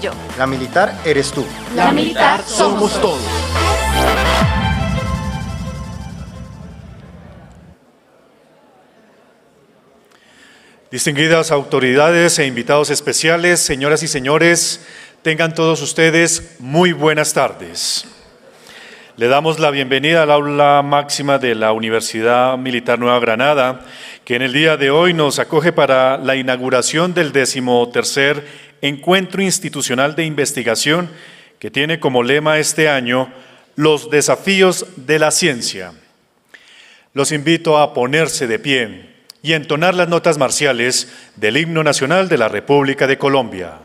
yo. La militar eres tú. La militar somos todos. Distinguidas autoridades e invitados especiales, señoras y señores, tengan todos ustedes muy buenas tardes. Le damos la bienvenida al aula máxima de la Universidad Militar Nueva Granada, que en el día de hoy nos acoge para la inauguración del 13º Encuentro Institucional de Investigación, que tiene como lema este año los desafíos de la ciencia. Los invito a ponerse de pie y entonar las notas marciales del Himno Nacional de la República de Colombia.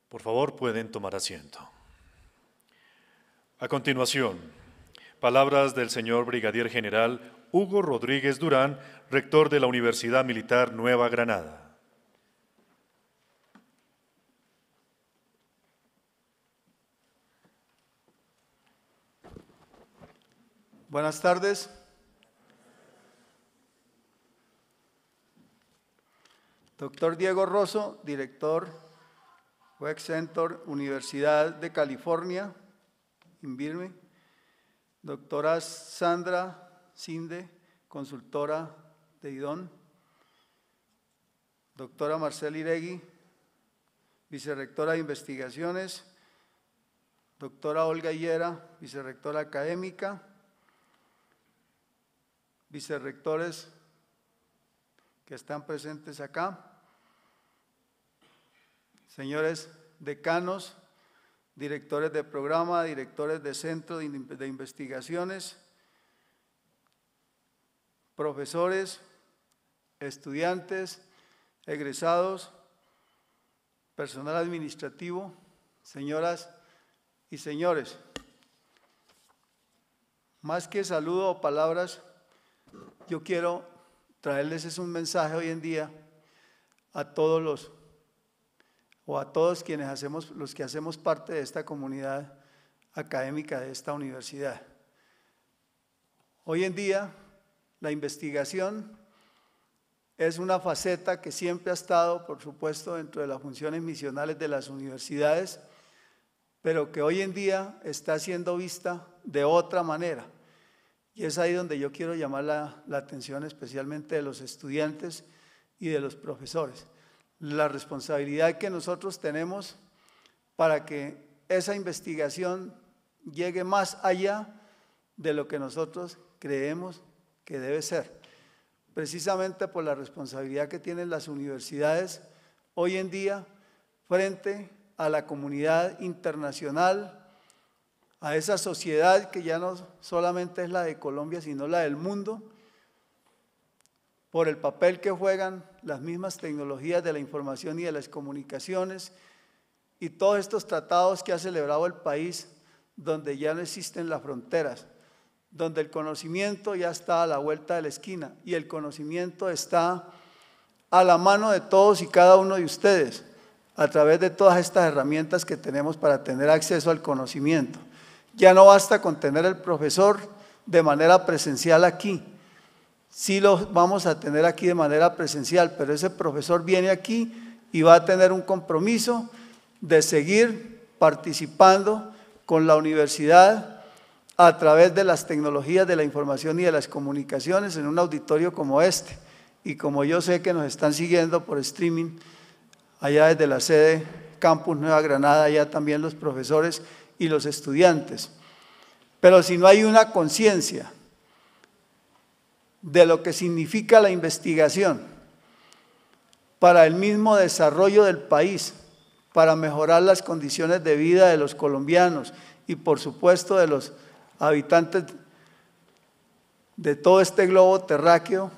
Por favor, pueden tomar asiento. A continuación, palabras del señor Brigadier General Hugo Rodríguez Durán, rector de la Universidad Militar Nueva Granada. Buenas tardes. Doctor Diego Rosso, director Web Center, Universidad de California, Invirme. Doctora Sandra Cinde, consultora de IDON. Doctora Marcela Iregui, vicerrectora de investigaciones. Doctora Olga Higuera, vicerrectora académica. Vicerrectores que están presentes acá. Señores decanos, directores de programa, directores de centro de investigaciones, profesores, estudiantes, egresados, personal administrativo, señoras y señores. Más que saludo o palabras, yo quiero traerles un mensaje hoy en día a todos los que hacemos parte de esta comunidad académica de esta universidad. Hoy en día, la investigación es una faceta que siempre ha estado, por supuesto, dentro de las funciones misionales de las universidades, pero que hoy en día está siendo vista de otra manera. Y es ahí donde yo quiero llamar la atención especialmente de los estudiantes y de los profesores. La responsabilidad que nosotros tenemos para que esa investigación llegue más allá de lo que nosotros creemos que debe ser. Precisamente por la responsabilidad que tienen las universidades hoy en día frente a la comunidad internacional, a esa sociedad que ya no solamente es la de Colombia, sino la del mundo, por el papel que juegan las mismas tecnologías de la información y de las comunicaciones y todos estos tratados que ha celebrado el país, donde ya no existen las fronteras, donde el conocimiento ya está a la vuelta de la esquina y el conocimiento está a la mano de todos y cada uno de ustedes, a través de todas estas herramientas que tenemos para tener acceso al conocimiento. Ya no basta con tener el profesor de manera presencial aquí. Sí lo vamos a tener aquí de manera presencial, pero ese profesor viene aquí y va a tener un compromiso de seguir participando con la universidad a través de las tecnologías de la información y de las comunicaciones en un auditorio como este. Y como yo sé que nos están siguiendo por streaming, allá desde la sede Campus Nueva Granada, allá también los profesores y los estudiantes. Pero si no hay una conciencia de lo que significa la investigación para el mismo desarrollo del país, para mejorar las condiciones de vida de los colombianos y por supuesto de los habitantes de todo este globo terráqueo,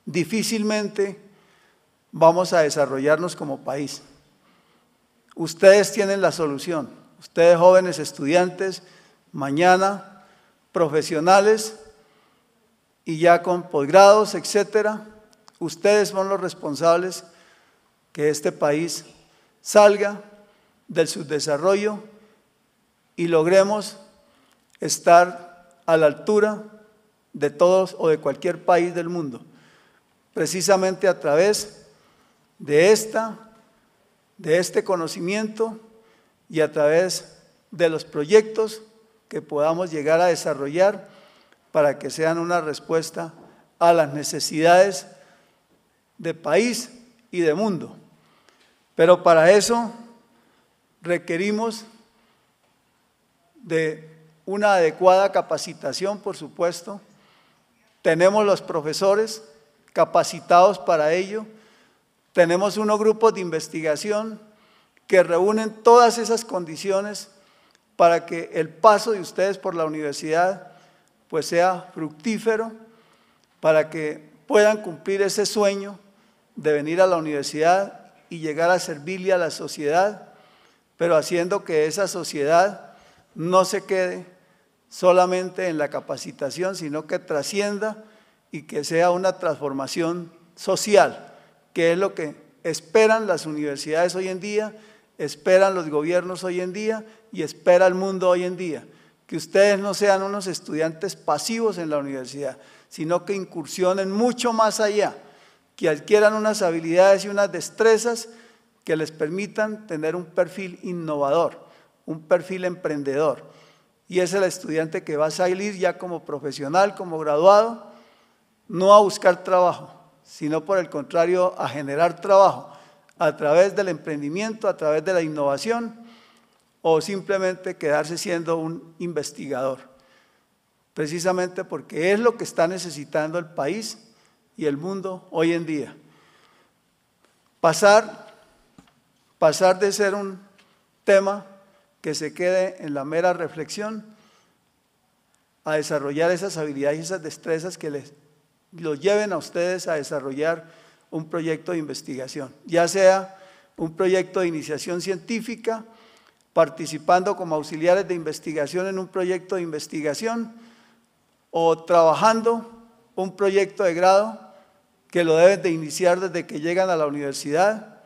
difícilmente vamos a desarrollarnos como país. Ustedes tienen la solución, ustedes jóvenes estudiantes, mañana profesionales y ya con posgrados, etcétera, ustedes son los responsables que este país salga del subdesarrollo y logremos estar a la altura de todos o de cualquier país del mundo, precisamente a través de este conocimiento y a través de los proyectos que podamos llegar a desarrollar para que sean una respuesta a las necesidades de país y de mundo. Pero para eso requerimos de una adecuada capacitación, por supuesto. Tenemos los profesores capacitados para ello. Tenemos unos grupos de investigación que reúnen todas esas condiciones para que el paso de ustedes por la universidad pues sea fructífero, para que puedan cumplir ese sueño de venir a la universidad y llegar a servirle a la sociedad, pero haciendo que esa sociedad no se quede solamente en la capacitación, sino que trascienda y que sea una transformación social, que es lo que esperan las universidades hoy en día, esperan los gobiernos hoy en día y espera el mundo hoy en día. Que ustedes no sean unos estudiantes pasivos en la universidad, sino que incursionen mucho más allá, que adquieran unas habilidades y unas destrezas que les permitan tener un perfil innovador, un perfil emprendedor. Y es el estudiante que va a salir ya como profesional, como graduado, no a buscar trabajo, sino por el contrario a generar trabajo a través del emprendimiento, a través de la innovación o simplemente quedarse siendo un investigador. Precisamente porque es lo que está necesitando el país y el mundo hoy en día. Pasar de ser un tema que se quede en la mera reflexión a desarrollar esas habilidades y esas destrezas que los lleven a ustedes a desarrollar un proyecto de investigación, ya sea un proyecto de iniciación científica, participando como auxiliares de investigación en un proyecto de investigación o trabajando un proyecto de grado que lo deben de iniciar desde que llegan a la universidad,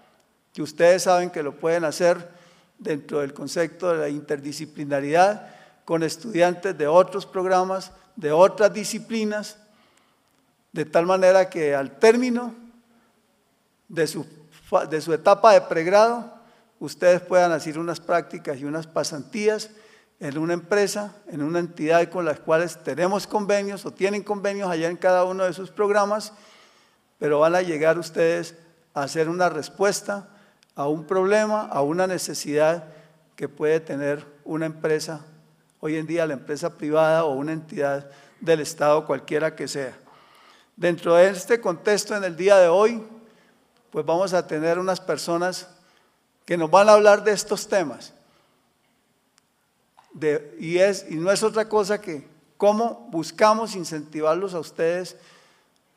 que ustedes saben que lo pueden hacer dentro del concepto de la interdisciplinaridad con estudiantes de otros programas, de otras disciplinas, de tal manera que al término de su etapa de pregrado, ustedes puedan hacer unas prácticas y unas pasantías en una empresa, en una entidad con las cuales tenemos convenios o tienen convenios allá en cada uno de sus programas, pero van a llegar ustedes a hacer una respuesta a un problema, a una necesidad que puede tener una empresa, hoy en día la empresa privada o una entidad del Estado, cualquiera que sea. Dentro de este contexto, en el día de hoy, pues vamos a tener unas personas que nos van a hablar de estos temas. Y no es otra cosa que cómo buscamos incentivarlos a ustedes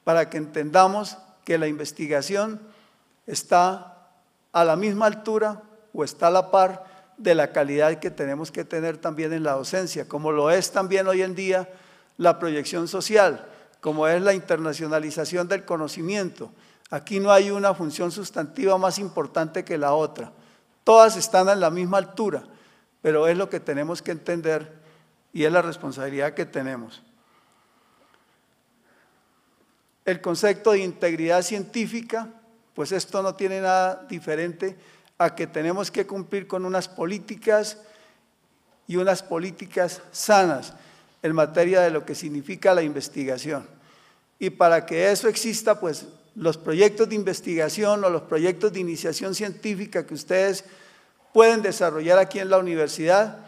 para que entendamos que la investigación está a la misma altura o está a la par de la calidad que tenemos que tener también en la docencia, como lo es también hoy en día la proyección social, como es la internacionalización del conocimiento. Aquí no hay una función sustantiva más importante que la otra. Todas están a la misma altura, pero es lo que tenemos que entender y es la responsabilidad que tenemos. El concepto de integridad científica, pues esto no tiene nada diferente a que tenemos que cumplir con unas políticas y unas políticas sanas en materia de lo que significa la investigación. Y para que eso exista, pues los proyectos de investigación o los proyectos de iniciación científica que ustedes pueden desarrollar aquí en la universidad,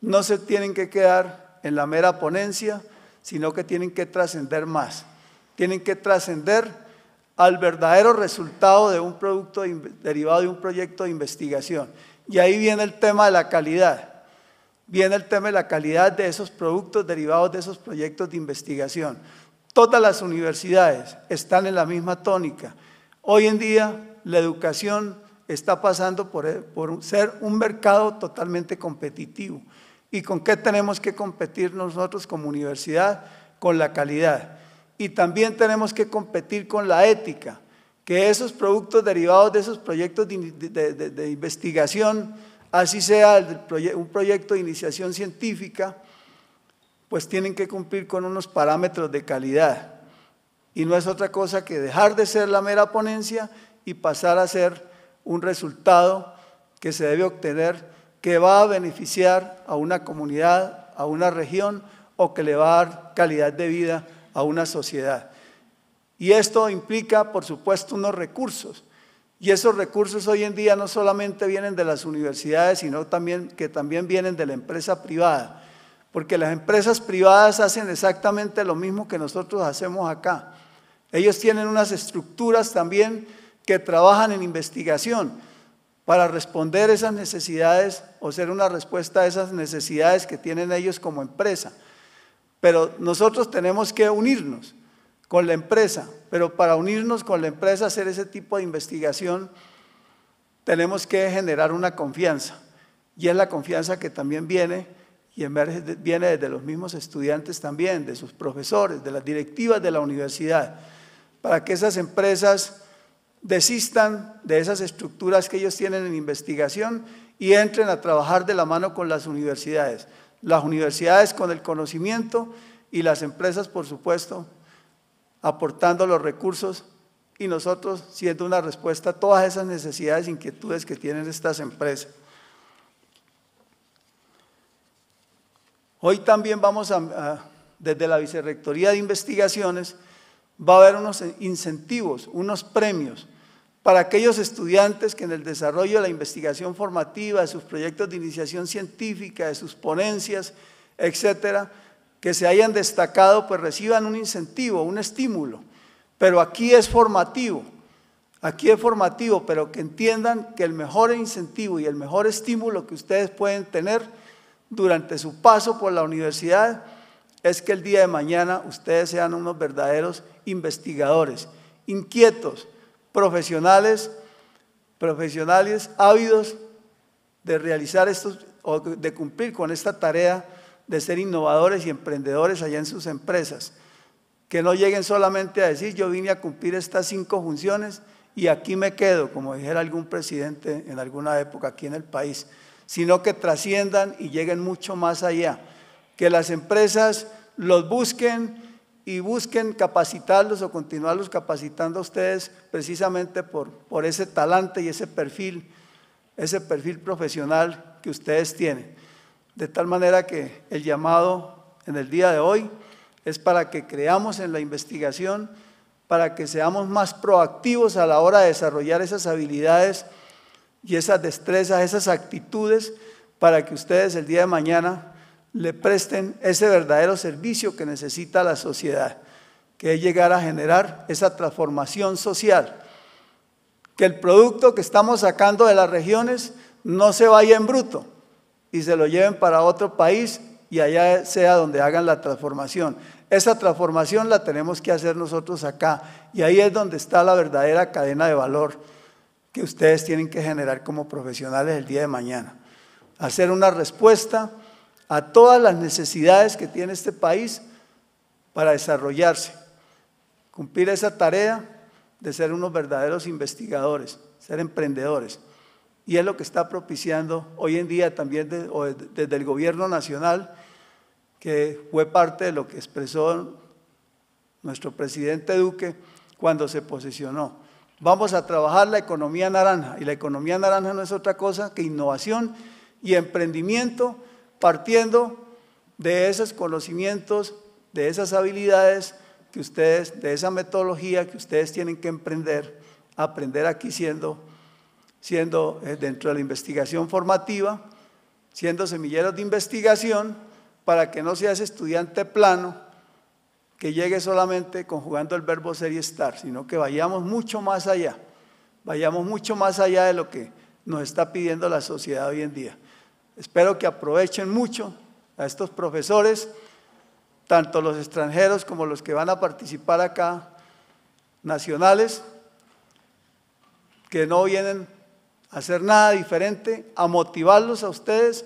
no se tienen que quedar en la mera ponencia, sino que tienen que trascender más. Tienen que trascender al verdadero resultado de un producto derivado de un proyecto de investigación. Y ahí viene el tema de la calidad. Viene el tema de la calidad de esos productos derivados de esos proyectos de investigación. Todas las universidades están en la misma tónica. Hoy en día la educación está pasando por ser un mercado totalmente competitivo. ¿Y con qué tenemos que competir nosotros como universidad? Con la calidad. Y también tenemos que competir con la ética, que esos productos derivados de esos proyectos de investigación, así sea un proyecto de iniciación científica, pues tienen que cumplir con unos parámetros de calidad. Y no es otra cosa que dejar de ser la mera ponencia y pasar a ser un resultado que se debe obtener, que va a beneficiar a una comunidad, a una región, o que le va a dar calidad de vida a una sociedad. Y esto implica, por supuesto, unos recursos. Y esos recursos hoy en día no solamente vienen de las universidades, sino que también vienen de la empresa privada. Porque las empresas privadas hacen exactamente lo mismo que nosotros hacemos acá. Ellos tienen unas estructuras también que trabajan en investigación para responder esas necesidades o ser una respuesta a esas necesidades que tienen ellos como empresa. Pero nosotros tenemos que unirnos con la empresa, pero para unirnos con la empresa, hacer ese tipo de investigación, tenemos que generar una confianza. Y es la confianza que también viene desde los mismos estudiantes también, de sus profesores, de las directivas de la universidad, para que esas empresas desistan de esas estructuras que ellos tienen en investigación y entren a trabajar de la mano con las universidades. Las universidades con el conocimiento y las empresas, por supuesto, aportando los recursos y nosotros siendo una respuesta a todas esas necesidades e inquietudes que tienen estas empresas. Hoy también desde la Vicerrectoría de Investigaciones, va a haber unos incentivos, unos premios para aquellos estudiantes que en el desarrollo de la investigación formativa, de sus proyectos de iniciación científica, de sus ponencias, etcétera, que se hayan destacado, pues reciban un incentivo, un estímulo. Pero aquí es formativo, pero que entiendan que el mejor incentivo y el mejor estímulo que ustedes pueden tener durante su paso por la universidad es que el día de mañana ustedes sean unos verdaderos investigadores, inquietos, profesionales ávidos de realizar o de cumplir con esta tarea de ser innovadores y emprendedores allá en sus empresas. Que no lleguen solamente a decir, yo vine a cumplir estas 5 funciones y aquí me quedo, como dijera algún presidente en alguna época aquí en el país, sino que trasciendan y lleguen mucho más allá. Que las empresas los busquen y busquen capacitarlos o continuarlos capacitando a ustedes precisamente por ese talante y ese perfil profesional que ustedes tienen. De tal manera que el llamado en el día de hoy es para que creamos en la investigación, para que seamos más proactivos a la hora de desarrollar esas habilidades y esas destrezas, esas actitudes, para que ustedes el día de mañana le presten ese verdadero servicio que necesita la sociedad, que es llegar a generar esa transformación social. Que el producto que estamos sacando de las regiones no se vaya en bruto y se lo lleven para otro país y allá sea donde hagan la transformación. Esa transformación la tenemos que hacer nosotros acá y ahí es donde está la verdadera cadena de valor que ustedes tienen que generar como profesionales el día de mañana. Hacer una respuesta a todas las necesidades que tiene este país para desarrollarse, cumplir esa tarea de ser unos verdaderos investigadores, ser emprendedores. Y es lo que está propiciando hoy en día también desde el gobierno nacional, que fue parte de lo que expresó nuestro presidente Duque cuando se posesionó. Vamos a trabajar la economía naranja, y la economía naranja no es otra cosa que innovación y emprendimiento, partiendo de esos conocimientos, de esas habilidades que ustedes, de esa metodología que ustedes tienen que aprender aquí siendo dentro de la investigación formativa, siendo semilleros de investigación, para que no seas estudiante plano, que llegue solamente conjugando el verbo ser y estar, sino que vayamos mucho más allá de lo que nos está pidiendo la sociedad hoy en día. Espero que aprovechen mucho a estos profesores, tanto los extranjeros como los que van a participar acá, nacionales, que no vienen a hacer nada diferente, a motivarlos a ustedes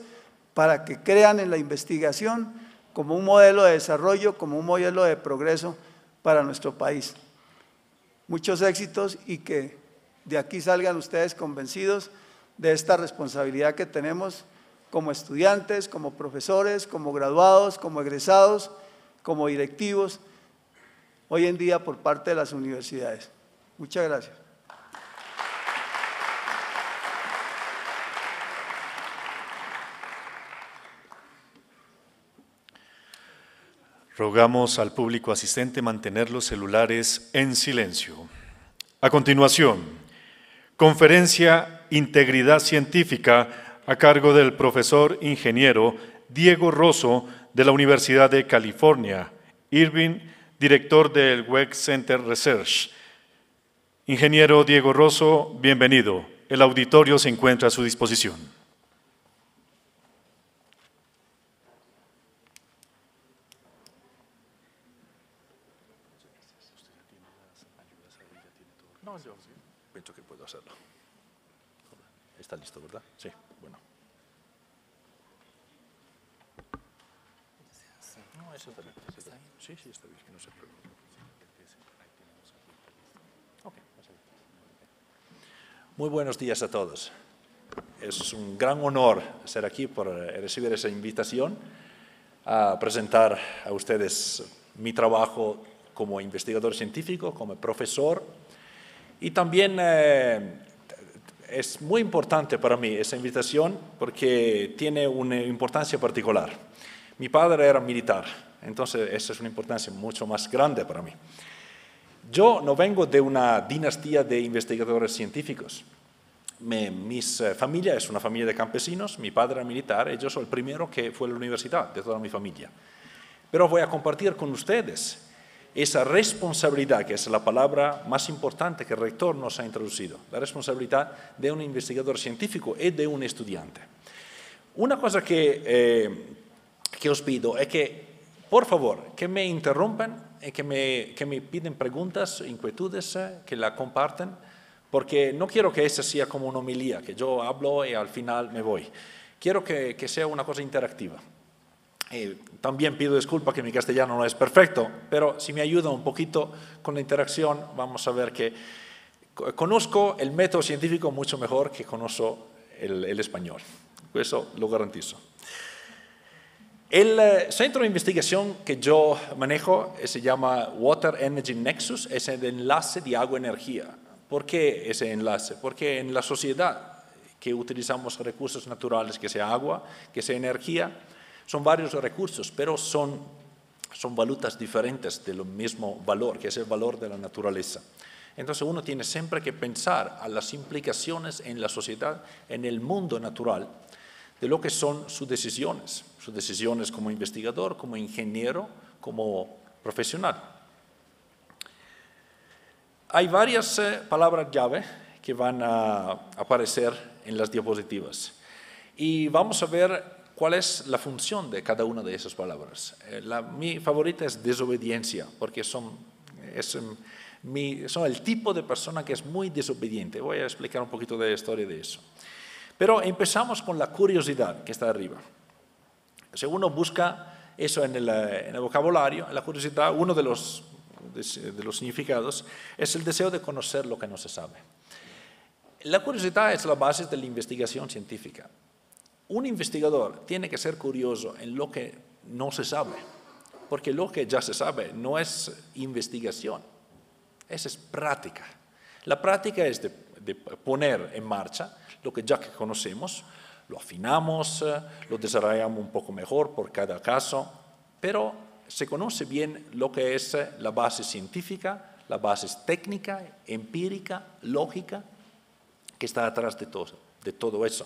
para que crean en la investigación como un modelo de desarrollo, como un modelo de progreso para nuestro país. Muchos éxitos y que de aquí salgan ustedes convencidos de esta responsabilidad que tenemos como estudiantes, como profesores, como graduados, como egresados, como directivos, hoy en día por parte de las universidades. Muchas gracias. Rogamos al público asistente mantener los celulares en silencio. A continuación, conferencia Integridad Científica a cargo del profesor ingeniero Diego Rosso de la Universidad de California, Irvine, director del Webb Center Research. Ingeniero Diego Rosso, bienvenido. El auditorio se encuentra a su disposición. No, yo pienso que puedo hacerlo. Está listo, ¿verdad? Sí, bueno. No, eso está bien. Sí, está bien, no se preocupe. Muy buenos días a todos. Es un gran honor estar aquí por recibir esa invitación a presentar a ustedes mi trabajo como investigador científico, como profesor. Y también es muy importante para mí esa invitación porque tiene una importancia particular. Mi padre era militar, entonces esa es una importancia mucho más grande para mí. Yo no vengo de una dinastía de investigadores científicos. Mi familia es una familia de campesinos, mi padre era militar y yo soy el primero que fue a la universidad de toda mi familia. Pero voy a compartir con ustedes esa responsabilidad, que es la palabra más importante que el rector nos ha introducido, la responsabilidad de un investigador científico y de un estudiante. Una cosa que os pido es que, por favor, que me interrumpan y que me piden preguntas, inquietudes, que la compartan, porque no quiero que esa sea como una homilía, que yo hablo y al final me voy. Quiero que sea una cosa interactiva. También pido disculpas que mi castellano no es perfecto, pero si me ayuda un poquito con la interacción, vamos a ver que conozco el método científico mucho mejor que conozco el español. Eso lo garantizo. El centro de investigación que yo manejo se llama Water Energy Nexus, es el enlace de agua-energía. ¿Por qué ese enlace? Porque en la sociedad que utilizamos recursos naturales, que sea agua, que sea energía. Son varios recursos, pero son valutas diferentes del mismo valor, que es el valor de la naturaleza. Entonces uno tiene siempre que pensar a las implicaciones en la sociedad, en el mundo natural, de lo que son sus decisiones como investigador, como ingeniero, como profesional. Hay varias palabras llave que van a aparecer en las diapositivas y vamos a ver cuál es la función de cada una de esas palabras. Mi favorita es desobediencia, porque son el tipo de persona que es muy desobediente. Voy a explicar un poquito de la historia de eso. Pero empezamos con la curiosidad, que está arriba. Si uno busca eso en el vocabulario, la curiosidad, uno de los significados es el deseo de conocer lo que no se sabe. La curiosidad es la base de la investigación científica. Un investigador tiene que ser curioso en lo que no se sabe, porque lo que ya se sabe no es investigación, esa es práctica. La práctica es de poner en marcha lo que ya conocemos, lo afinamos, lo desarrollamos un poco mejor por cada caso, pero se conoce bien lo que es la base científica, la base técnica, empírica, lógica, que está atrás de todo eso.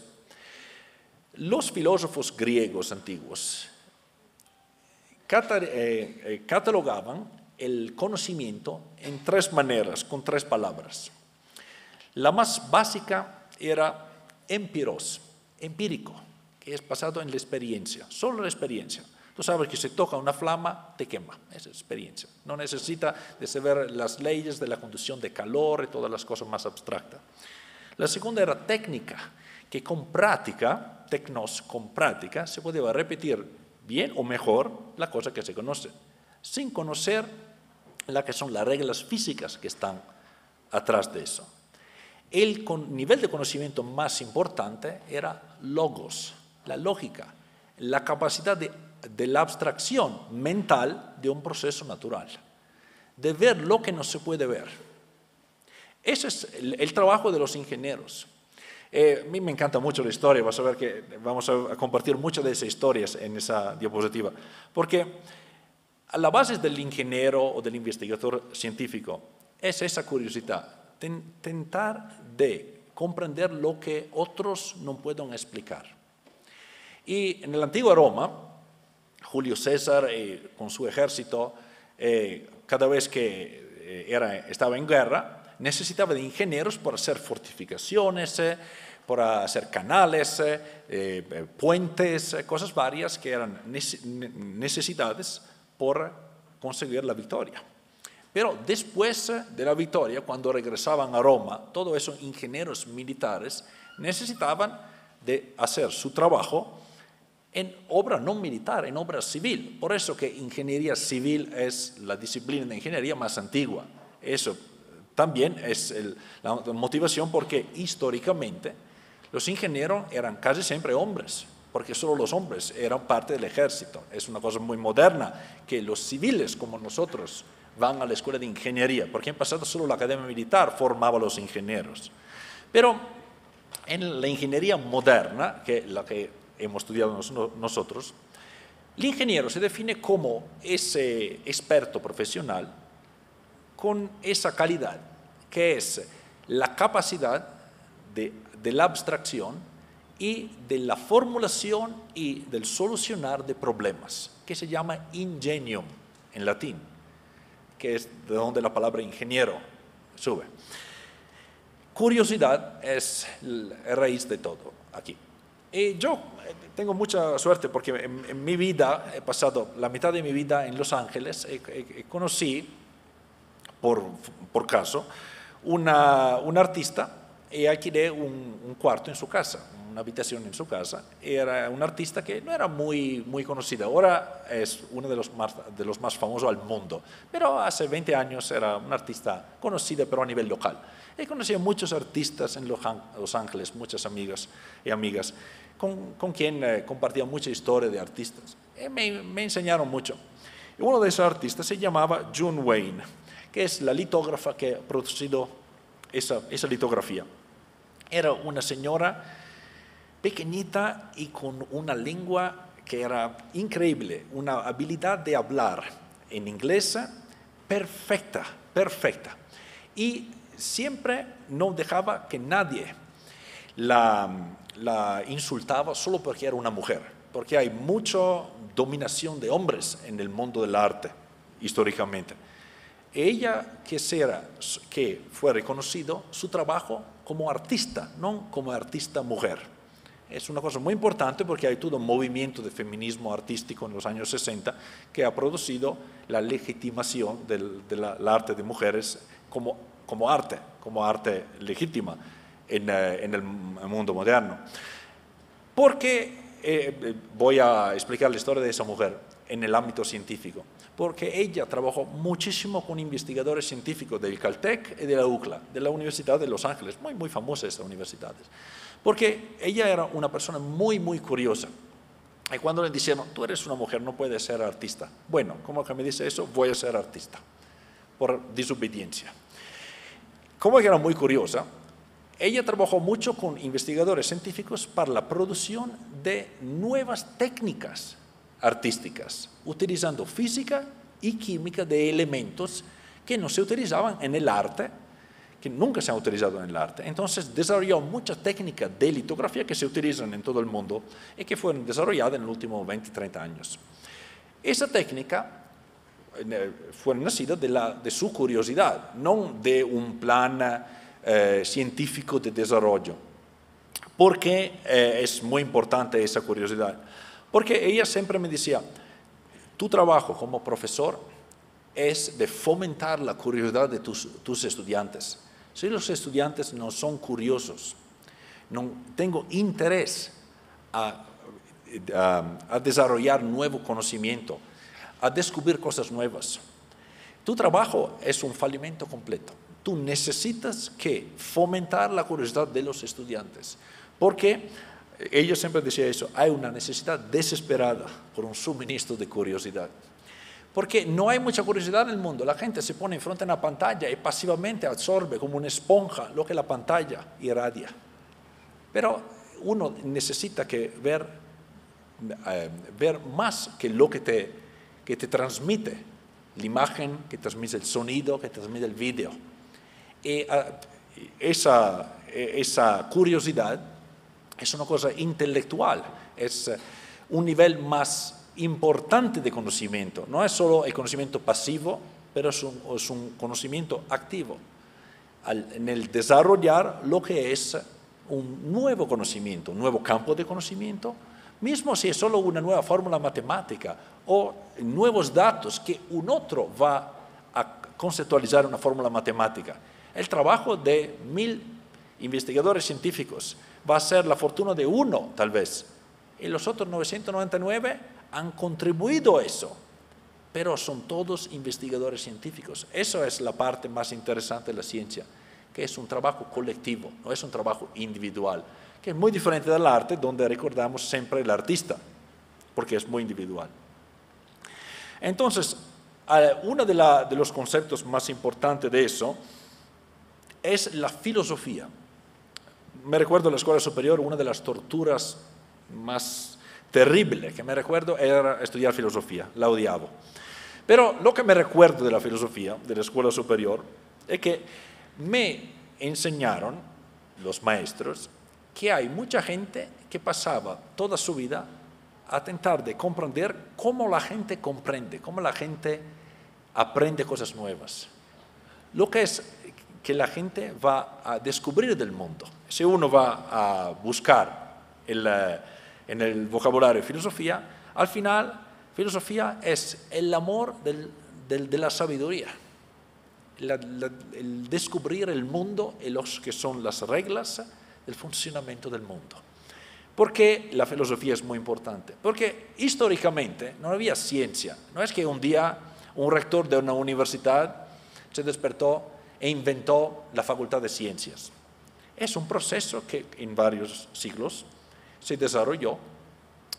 Los filósofos griegos antiguos catalogaban el conocimiento en tres maneras, con tres palabras. La más básica era empiros, empírico, que es basado en la experiencia, solo la experiencia. Tú sabes que si toca una flama, te quema, esa es experiencia. No necesita de saber las leyes de la conducción de calor y todas las cosas más abstractas. La segunda era técnica, que con práctica, tecnos, con práctica, se podía repetir bien o mejor la cosa que se conoce, sin conocer las que son las reglas físicas que están atrás de eso. El nivel de conocimiento más importante era logos, la lógica, la capacidad de la abstracción mental de un proceso natural, de ver lo que no se puede ver. Ese es el trabajo de los ingenieros. A mí me encanta mucho la historia, vas a ver que vamos a compartir muchas de esas historias en esa diapositiva, porque a la base del ingeniero o del investigador científico es esa curiosidad, intentar de comprender lo que otros no pueden explicar. Y en la antigua Roma, Julio César con su ejército, cada vez que estaba en guerra, necesitaba de ingenieros para hacer fortificaciones, para hacer canales, puentes, cosas varias que eran necesidades por conseguir la victoria. Pero después de la victoria, cuando regresaban a Roma, todos esos ingenieros militares necesitaban de hacer su trabajo en obra no militar, en obra civil. Por eso que ingeniería civil es la disciplina de ingeniería más antigua. Eso también es la motivación porque históricamente los ingenieros eran casi siempre hombres, porque solo los hombres eran parte del ejército. Es una cosa muy moderna que los civiles como nosotros van a la escuela de ingeniería, porque en pasado solo la academia militar formaba a los ingenieros. Pero en la ingeniería moderna, que es la que hemos estudiado nosotros, el ingeniero se define como ese experto profesional con esa calidad, que es la capacidad de la abstracción y de la formulación y del solucionar de problemas, que se llama ingenium en latín, que es de donde la palabra ingeniero sube. Curiosidad es la raíz de todo aquí. Y yo tengo mucha suerte porque en mi vida, he pasado la mitad de mi vida en Los Ángeles, conocí por caso un artista y alquilé un cuarto en su casa, una habitación en su casa. Era un artista que no era muy conocido, ahora es uno de los más famosos al mundo, pero hace 20 años era un artista conocido pero a nivel local. He conocido muchos artistas en Los Ángeles, muchas amigas y amigas con quien compartía mucha historia de artistas. Me enseñaron mucho. Y uno de esos artistas se llamaba June Wayne, que es la litógrafa que ha producido esa litografía. Era una señora pequeñita y con una lengua que era increíble, una habilidad de hablar en inglés perfecta, perfecta. Y siempre no dejaba que nadie la insultaba solo porque era una mujer, porque hay mucha dominación de hombres en el mundo del arte, históricamente. Ella que fue reconocido su trabajo como artista, no como artista mujer. Es una cosa muy importante porque hay todo un movimiento de feminismo artístico en los años 60 que ha producido la legitimación del arte de mujeres como arte legítima en el mundo moderno. Porque voy a explicar la historia de esa mujer en el ámbito científico. Porque ella trabajó muchísimo con investigadores científicos del Caltech y de la UCLA, de la Universidad de Los Ángeles, muy famosas estas universidades. Porque ella era una persona muy curiosa. Y cuando le dijeron, tú eres una mujer, no puedes ser artista. Bueno, como que me dice eso, voy a ser artista, por desobediencia. Como que era muy curiosa, ella trabajó mucho con investigadores científicos para la producción de nuevas técnicas artísticas, utilizando física y química de elementos que no se utilizaban en el arte, que nunca se han utilizado en el arte. Entonces desarrolló muchas técnicas de litografía que se utilizan en todo el mundo y que fueron desarrolladas en los últimos 20-30 años. Esa técnica fue nacida de su curiosidad, no de un plan científico de desarrollo. Porque es muy importante esa curiosidad. Porque ella siempre me decía, tu trabajo como profesor es de fomentar la curiosidad de tus estudiantes. Si los estudiantes no son curiosos, no tengo interés a desarrollar nuevo conocimiento, a descubrir cosas nuevas, tu trabajo es un fallimento completo. Tú necesitas que fomentar la curiosidad de los estudiantes, porque ella siempre decía eso, hay una necesidad desesperada por un suministro de curiosidad. Porque no hay mucha curiosidad en el mundo, la gente se pone enfrente de una pantalla y pasivamente absorbe como una esponja lo que la pantalla irradia. Pero uno necesita ver más que lo que te transmite, la imagen, que transmite el sonido, que transmite el vídeo. Y esa curiosidad es una cosa intelectual, es un nivel más importante de conocimiento. No es solo el conocimiento pasivo, pero es un conocimiento activo. En el desarrollar lo que es un nuevo conocimiento, un nuevo campo de conocimiento, mismo si es solo una nueva fórmula matemática o nuevos datos que un otro va a conceptualizar una fórmula matemática. El trabajo de 1000 investigadores científicos va a ser la fortuna de uno, tal vez. Y los otros 999 han contribuido a eso, pero son todos investigadores científicos. Eso es la parte más interesante de la ciencia, que es un trabajo colectivo, no es un trabajo individual, que es muy diferente del arte, donde recordamos siempre el artista, porque es muy individual. Entonces, uno de los conceptos más importantes de eso es la filosofía. Me recuerdo en la escuela superior, una de las torturas más terribles que me recuerdo era estudiar filosofía, la odiaba. Pero lo que me recuerdo de la filosofía, de la escuela superior, es que me enseñaron los maestros que hay mucha gente que pasaba toda su vida a intentar de comprender cómo la gente comprende, cómo la gente aprende cosas nuevas. Lo que es que la gente va a descubrir del mundo. Si uno va a buscar en el vocabulario filosofía, al final filosofía es el amor de la sabiduría, el descubrir el mundo y los que son las reglas del funcionamiento del mundo. ¿Por qué la filosofía es muy importante? Porque históricamente no había ciencia. No es que un día un rector de una universidad se despertó e inventó la Facultad de Ciencias. Es un proceso que en varios siglos se desarrolló.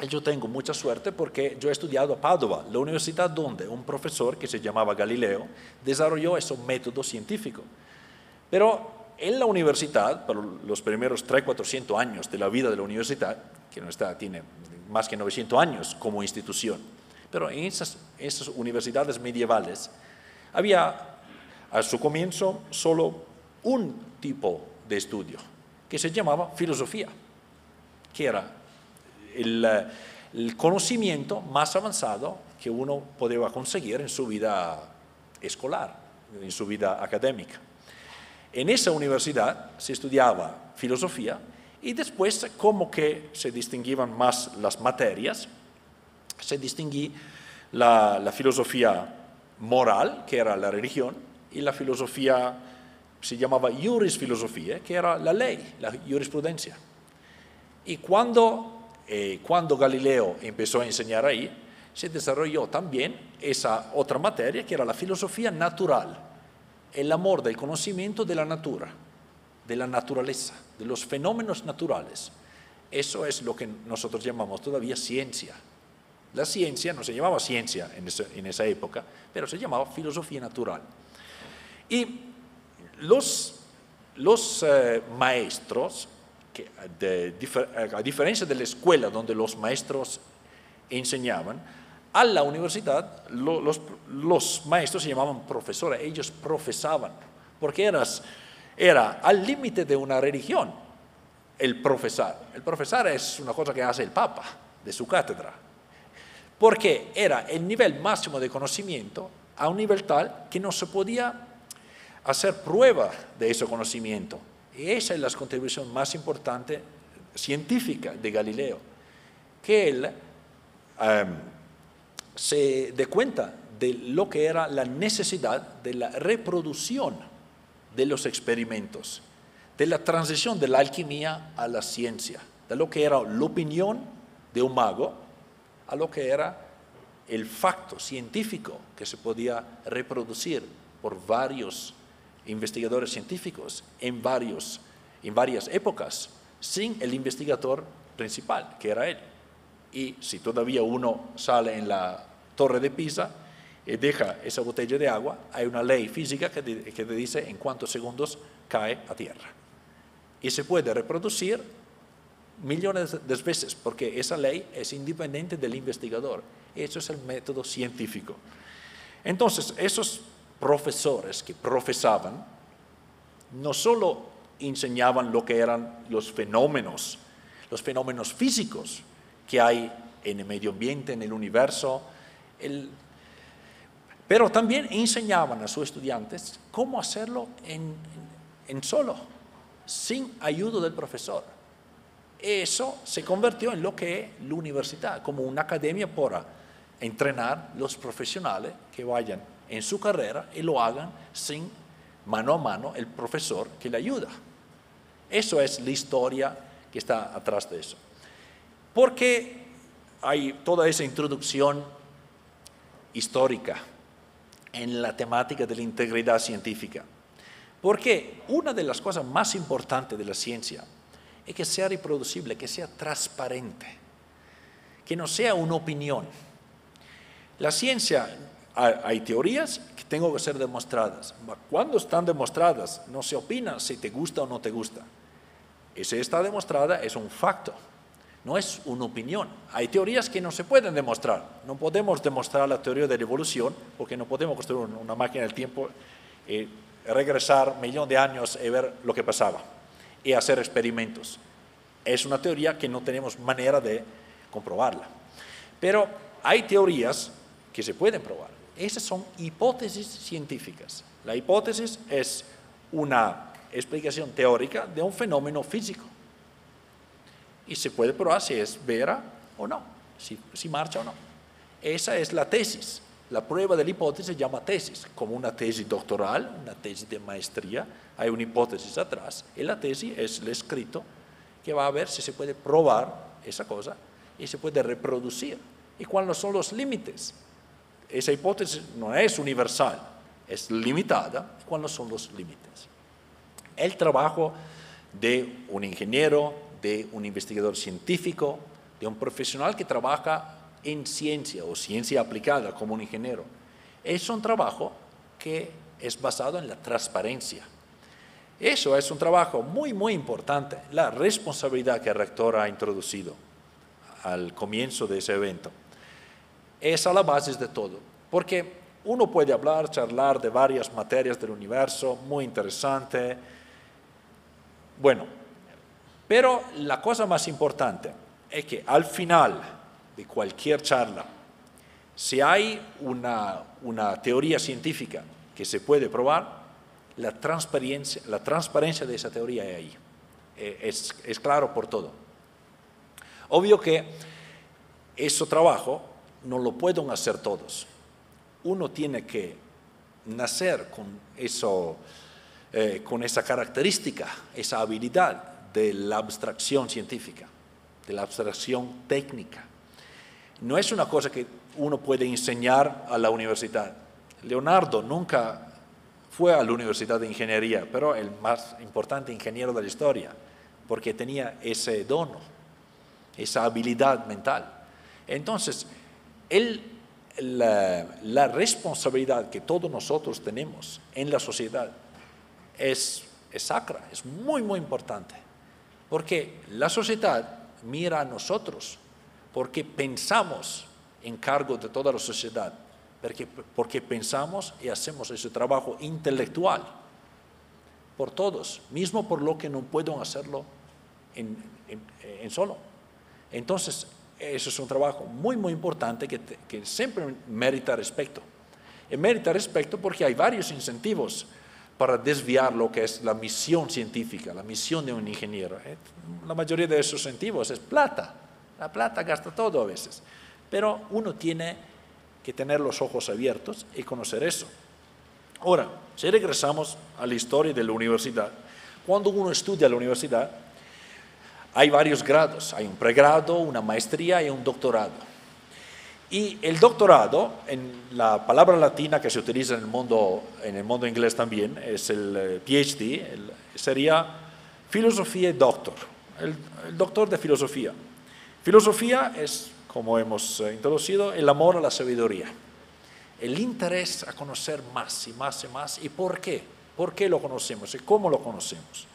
Y yo tengo mucha suerte porque yo he estudiado a Padova, la universidad donde un profesor que se llamaba Galileo desarrolló ese método científico. Pero en la universidad, por los primeros 300-400 años de la vida de la universidad, que no tiene más que 900 años como institución, pero en esas universidades medievales había a su comienzo solo un tipo de estudio, que se llamaba filosofía, que era el conocimiento más avanzado que uno podía conseguir en su vida escolar, en su vida académica. En esa universidad se estudiaba filosofía y después, como que se distinguían más las materias, se distinguía la filosofía moral, que era la religión, y la filosofía se llamaba jurisfilosofía, que era la ley, la jurisprudencia. Y cuando Galileo empezó a enseñar ahí, se desarrolló también esa otra materia, que era la filosofía natural, el amor del conocimiento de la natura, de la naturaleza, de los fenómenos naturales. Eso es lo que nosotros llamamos todavía ciencia. La ciencia no se llamaba ciencia en esa época, pero se llamaba filosofía natural. Y los maestros, a diferencia de la escuela donde los maestros enseñaban, a la universidad los maestros se llamaban profesores, ellos profesaban, porque era al límite de una religión el profesar. El profesar es una cosa que hace el Papa de su cátedra, porque era el nivel máximo de conocimiento a un nivel tal que no se podía hacer prueba de ese conocimiento. Y esa es la contribución más importante científica de Galileo, que él se dé cuenta de lo que era la necesidad de la reproducción de los experimentos, de la transición de la alquimia a la ciencia, de lo que era la opinión de un mago a lo que era el facto científico que se podía reproducir por varios investigadores científicos en varias épocas, sin el investigador principal, que era él. Y si todavía uno sale en la Torre de Pisa y deja esa botella de agua, hay una ley física que te dice en cuántos segundos cae a tierra. Y se puede reproducir millones de veces, porque esa ley es independiente del investigador. Eso es el método científico. Entonces, esos profesores que profesaban no solo enseñaban lo que eran los fenómenos físicos que hay en el medio ambiente, en el universo, pero también enseñaban a sus estudiantes cómo hacerlo en solo, sin ayuda del profesor. Eso se convirtió en lo que es la universidad, como una academia para entrenar los profesionales que vayan en su carrera y lo hagan sin mano a mano el profesor que le ayuda. Eso es la historia que está atrás de eso. Porque hay toda esa introducción histórica en la temática de la integridad científica. Porque una de las cosas más importantes de la ciencia es que sea reproducible, que sea transparente, que no sea una opinión. La ciencia, hay teorías que tienen que ser demostradas. Cuando están demostradas, no se opina si te gusta o no te gusta. Y si está demostrada, es un facto, no es una opinión. Hay teorías que no se pueden demostrar. No podemos demostrar la teoría de la evolución, porque no podemos construir una máquina del tiempo y regresar millones de años y ver lo que pasaba y hacer experimentos. Es una teoría que no tenemos manera de comprobarla. Pero hay teorías que se pueden probar. Esas son hipótesis científicas. La hipótesis es una explicación teórica de un fenómeno físico. Y se puede probar si es vera o no, si marcha o no. Esa es la tesis. La prueba de la hipótesis se llama tesis, como una tesis doctoral, una tesis de maestría. Hay una hipótesis atrás. Y la tesis es el escrito que va a ver si se puede probar esa cosa y se puede reproducir. ¿Y cuáles son los límites? Esa hipótesis no es universal, es limitada. ¿Cuáles son los límites? El trabajo de un ingeniero, de un investigador científico, de un profesional que trabaja en ciencia o ciencia aplicada como un ingeniero, es un trabajo que es basado en la transparencia. Eso es un trabajo muy, muy importante, la responsabilidad que el rector ha introducido al comienzo de ese evento. Es a la base de todo, porque uno puede hablar, charlar de varias materias del universo, muy interesante. Bueno, pero la cosa más importante es que al final de cualquier charla, si hay una teoría científica que se puede probar, la transparencia de esa teoría es ahí. Es claro por todo. Obvio que ese trabajo no lo pueden hacer todos. Uno tiene que nacer con esa característica, esa habilidad de la abstracción científica, de la abstracción técnica. No es una cosa que uno puede enseñar a la universidad. Leonardo nunca fue a la Universidad de Ingeniería, pero el más importante ingeniero de la historia, porque tenía ese dono, esa habilidad mental. Entonces, la responsabilidad que todos nosotros tenemos en la sociedad es sacra, es muy, muy importante, porque la sociedad mira a nosotros, porque pensamos en cargo de toda la sociedad, porque pensamos y hacemos ese trabajo intelectual por todos, mismo por lo que no pueden hacerlo en solo. Entonces, eso es un trabajo muy, muy importante que siempre merita respeto. Y merita respeto porque hay varios incentivos para desviar lo que es la misión científica, la misión de un ingeniero. La mayoría de esos incentivos es plata. La plata gasta todo a veces. Pero uno tiene que tener los ojos abiertos y conocer eso. Ahora, si regresamos a la historia de la universidad, cuando uno estudia en la universidad, hay varios grados, hay un pregrado, una maestría y un doctorado. Y el doctorado, en la palabra latina que se utiliza en el mundo inglés también, es el PhD, sería filosofía y doctor, el doctor de filosofía. Filosofía es, como hemos introducido, el amor a la sabiduría, el interés a conocer más y más y más. ¿Y por qué? ¿Por qué lo conocemos y cómo lo conocemos?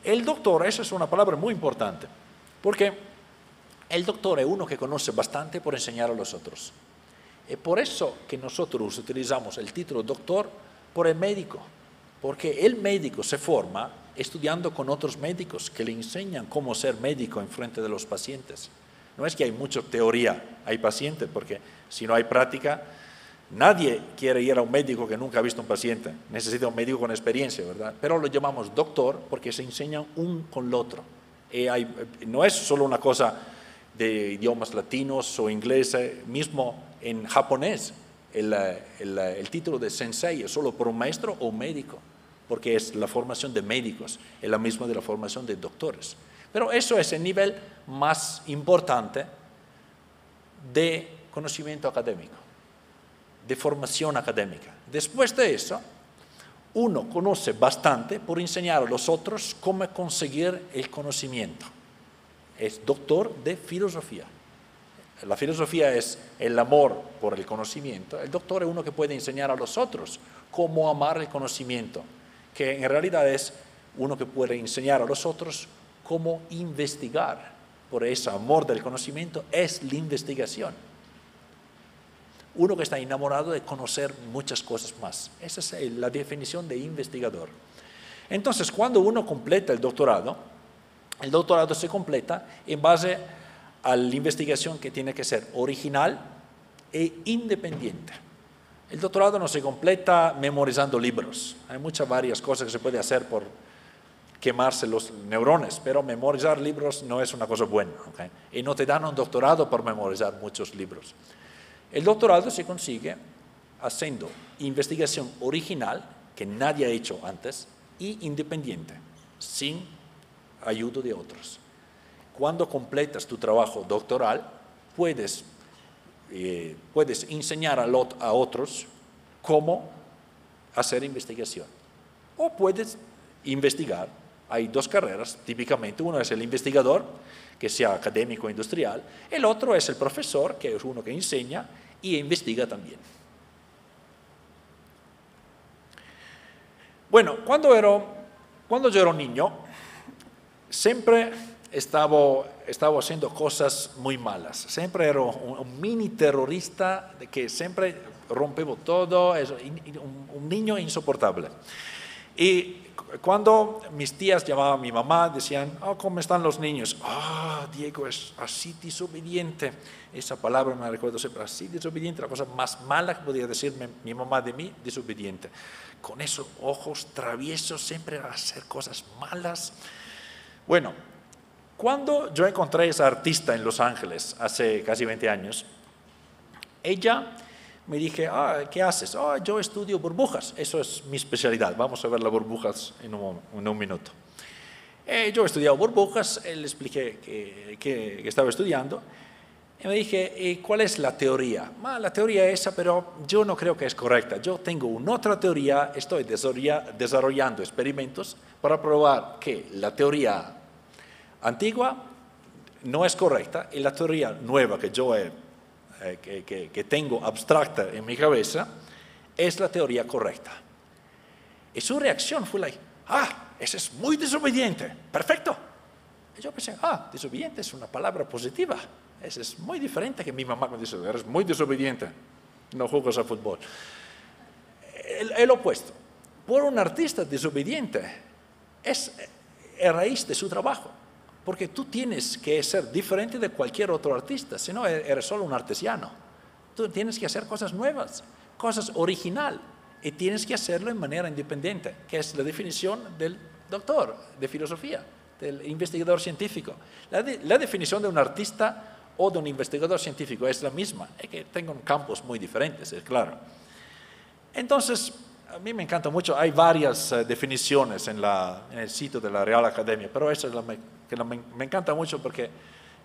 El doctor, esa es una palabra muy importante, porque el doctor es uno que conoce bastante por enseñar a los otros. Es por eso que nosotros utilizamos el título doctor por el médico, porque el médico se forma estudiando con otros médicos que le enseñan cómo ser médico en frente de los pacientes. No es que hay mucha teoría, hay pacientes, porque si no hay práctica, nadie quiere ir a un médico que nunca ha visto un paciente, necesita un médico con experiencia, ¿verdad? Pero lo llamamos doctor porque se enseñan un con el otro. No es solo una cosa de idiomas latinos o ingleses, mismo en japonés, el título de sensei es solo por un maestro o un médico, porque es la formación de médicos, es la misma de la formación de doctores. Pero eso es el nivel más importante de conocimiento académico, de formación académica. Después de eso, uno conoce bastante por enseñar a los otros cómo conseguir el conocimiento. Es doctor de filosofía. La filosofía es el amor por el conocimiento. El doctor es uno que puede enseñar a los otros cómo amar el conocimiento, que en realidad es uno que puede enseñar a los otros cómo investigar. Por ese amor del conocimiento es la investigación. Uno que está enamorado de conocer muchas cosas más. Esa es la definición de investigador. Entonces, cuando uno completa el doctorado se completa en base a la investigación que tiene que ser original e independiente. El doctorado no se completa memorizando libros. Hay varias cosas que se puede hacer por quemarse los neurones, pero memorizar libros no es una cosa buena, ¿okay? Y no te dan un doctorado por memorizar muchos libros. El doctorado se consigue haciendo investigación original, que nadie ha hecho antes, y independiente, sin ayuda de otros. Cuando completas tu trabajo doctoral, puedes enseñar a otros cómo hacer investigación. O puedes investigar. Hay dos carreras, típicamente. Uno es el investigador, que sea académico o industrial. El otro es el profesor, que es uno que enseña y investiga también. Bueno, cuando era Cuando yo era un niño, siempre estaba haciendo cosas muy malas. Siempre era un mini terrorista que siempre rompía todo, un niño insoportable. Y cuando mis tías llamaban a mi mamá, decían, oh, ¿cómo están los niños? Ah, Diego es así desobediente. Esa palabra me recuerdo siempre, así desobediente, la cosa más mala que podía decirme mi mamá de mí, desobediente. Con esos ojos traviesos, siempre a hacer cosas malas. Bueno, cuando yo encontré a esa artista en Los Ángeles hace casi 20 años, ella me dije, ¿qué haces? Yo estudio burbujas, eso es mi especialidad. Vamos a ver las burbujas en un minuto. Yo he estudiado burbujas, le expliqué que estaba estudiando. Y me dije, ¿cuál es la teoría? La teoría es esa, pero yo no creo que es correcta. Yo tengo una otra teoría, estoy desarrollando experimentos para probar que la teoría antigua no es correcta y la teoría nueva que yo que tengo abstracta en mi cabeza es la teoría correcta. Y su reacción fue ese es muy desobediente, perfecto. Y yo pensé, desobediente es una palabra positiva. Ese es muy diferente que mi mamá cuando dice, eres muy desobediente, no juegas a fútbol. El opuesto. Por un artista desobediente es raíz de su trabajo. Porque tú tienes que ser diferente de cualquier otro artista, si no eres solo un artesiano. Tú tienes que hacer cosas nuevas, cosas original, y tienes que hacerlo de manera independiente, que es la definición del doctor de filosofía, del investigador científico. La definición de un artista o de un investigador científico es la misma, es que tengan campos muy diferentes, es claro. Entonces, a mí me encanta mucho, hay varias definiciones en el sitio de la Real Academia, pero esa es me encanta mucho porque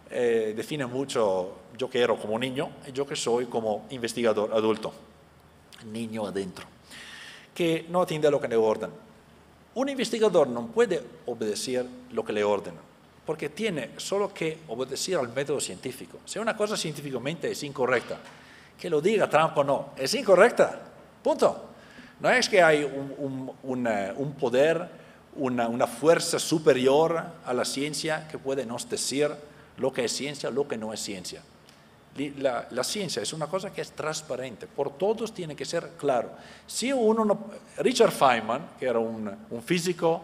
define mucho yo que era como niño y yo que soy como investigador adulto, niño adentro, que no atiende a lo que le ordenan. Un investigador no puede obedecer lo que le ordenan, porque tiene solo que obedecer al método científico. Si una cosa científicamente es incorrecta, que lo diga Trump o no, es incorrecta, punto. No es que hay un poder, una fuerza superior a la ciencia que puede nos decir lo que es ciencia, lo que no es ciencia. La ciencia es una cosa que es transparente, por todos tiene que ser claro. Si Richard Feynman, que era un físico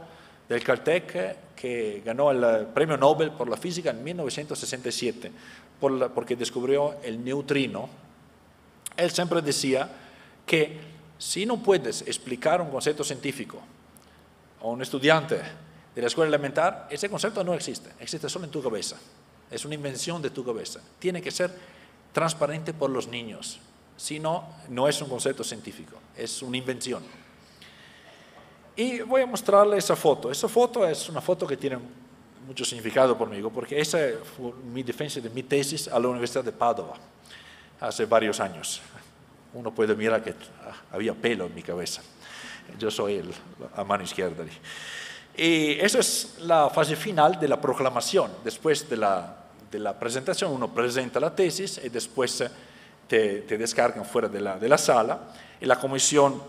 del Caltech que ganó el premio Nobel por la física en 1967, porque descubrió el neutrino, él siempre decía que si no puedes explicar un concepto científico a un estudiante de la escuela elemental, ese concepto no existe, existe solo en tu cabeza. Es una invención de tu cabeza. Tiene que ser transparente por los niños. Si no, no es un concepto científico, es una invención. Y voy a mostrarle esa foto. Esa foto es una foto que tiene mucho significado conmigo, porque esa fue mi defensa de mi tesis a la Universidad de Padova, hace varios años. Uno puede mirar que había pelo en mi cabeza. Yo soy la mano izquierda. Y esa es la fase final de la proclamación. Después de la presentación, uno presenta la tesis y después te descargan fuera de la sala. Y la comisión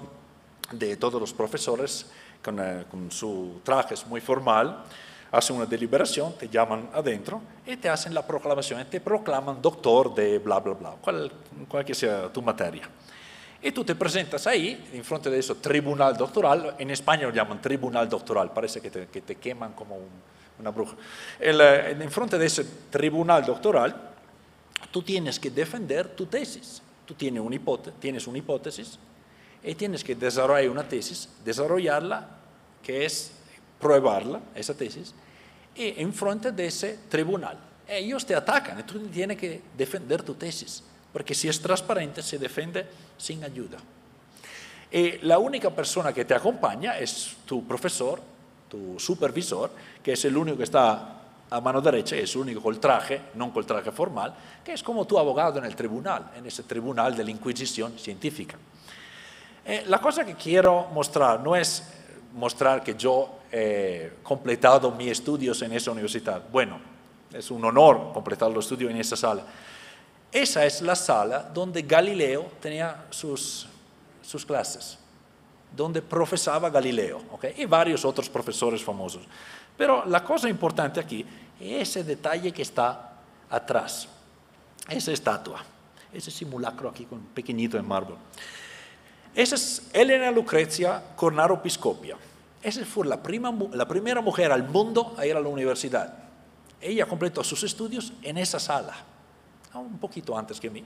de todos los profesores, con su traje muy formal, hace una deliberación, te llaman adentro y te hacen la proclamación y te proclaman doctor de bla, bla, bla, cual que sea tu materia. Y tú te presentas ahí, en frente de eso, tribunal doctoral, en España lo llaman tribunal doctoral, parece que te queman como una bruja. En frente de ese tribunal doctoral, tú tienes que defender tu tesis. Tú tienes una hipótesis y tienes que desarrollar una tesis, desarrollarla, que es probarla, esa tesis, y en frente de ese tribunal. Ellos te atacan y tú tienes que defender tu tesis, porque si es transparente se defiende sin ayuda. Y la única persona que te acompaña es tu profesor, tu supervisor, que es el único que está a mano derecha, es el único con el traje, no con el traje formal, que es como tu abogado en el tribunal, en ese tribunal de la Inquisición científica. La cosa que quiero mostrar no es mostrar que yo he completado mis estudios en esa universidad. Bueno, es un honor completar los estudios en esa sala. Esa es la sala donde Galileo tenía sus clases. donde profesaba Galileo, ¿ok? Y varios otros profesores famosos. Pero la cosa importante aquí es ese detalle que está atrás, esa estatua, ese simulacro aquí con pequeñito en mármol. Esa es Elena Lucrezia Cornaro Piscopia. Esa fue la primera mujer al mundo a ir a la universidad. Ella completó sus estudios en esa sala, un poquito antes que mí.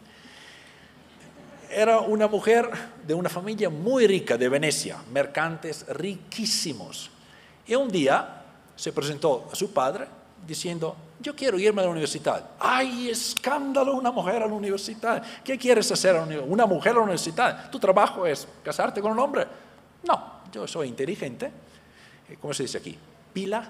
Era una mujer de una familia muy rica de Venecia, mercantes riquísimos. Y un día se presentó a su padre diciendo, yo quiero irme a la universidad. ¡Ay, escándalo, una mujer a la universidad! ¿Qué quieres hacer una mujer a la universidad? ¿Tu trabajo es casarte con un hombre? No, yo soy inteligente. ¿Cómo se dice aquí? Pila.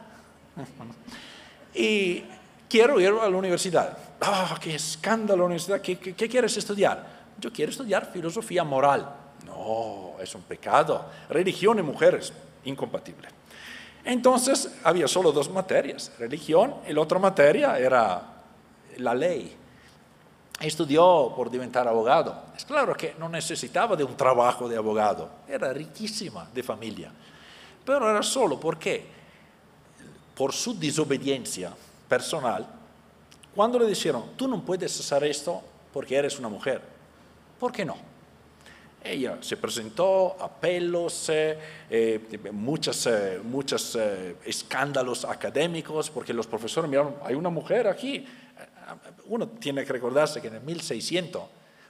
Y quiero ir a la universidad. ¡Ah, qué escándalo, universidad! ¿Qué quieres estudiar? Yo quiero estudiar filosofía moral. No, es un pecado. Religión y mujeres, incompatible. Entonces había solo dos materias, religión y la otra materia era la ley. Estudió por diventar abogado. Es claro que no necesitaba de un trabajo de abogado, era riquísima de familia. Pero era solo porque, por su desobediencia personal, cuando le dijeron, tú no puedes hacer esto porque eres una mujer, ¿por qué no? Ella se presentó a pelos, muchos escándalos académicos, porque los profesores miraron, hay una mujer aquí. Uno tiene que recordarse que en el 1600,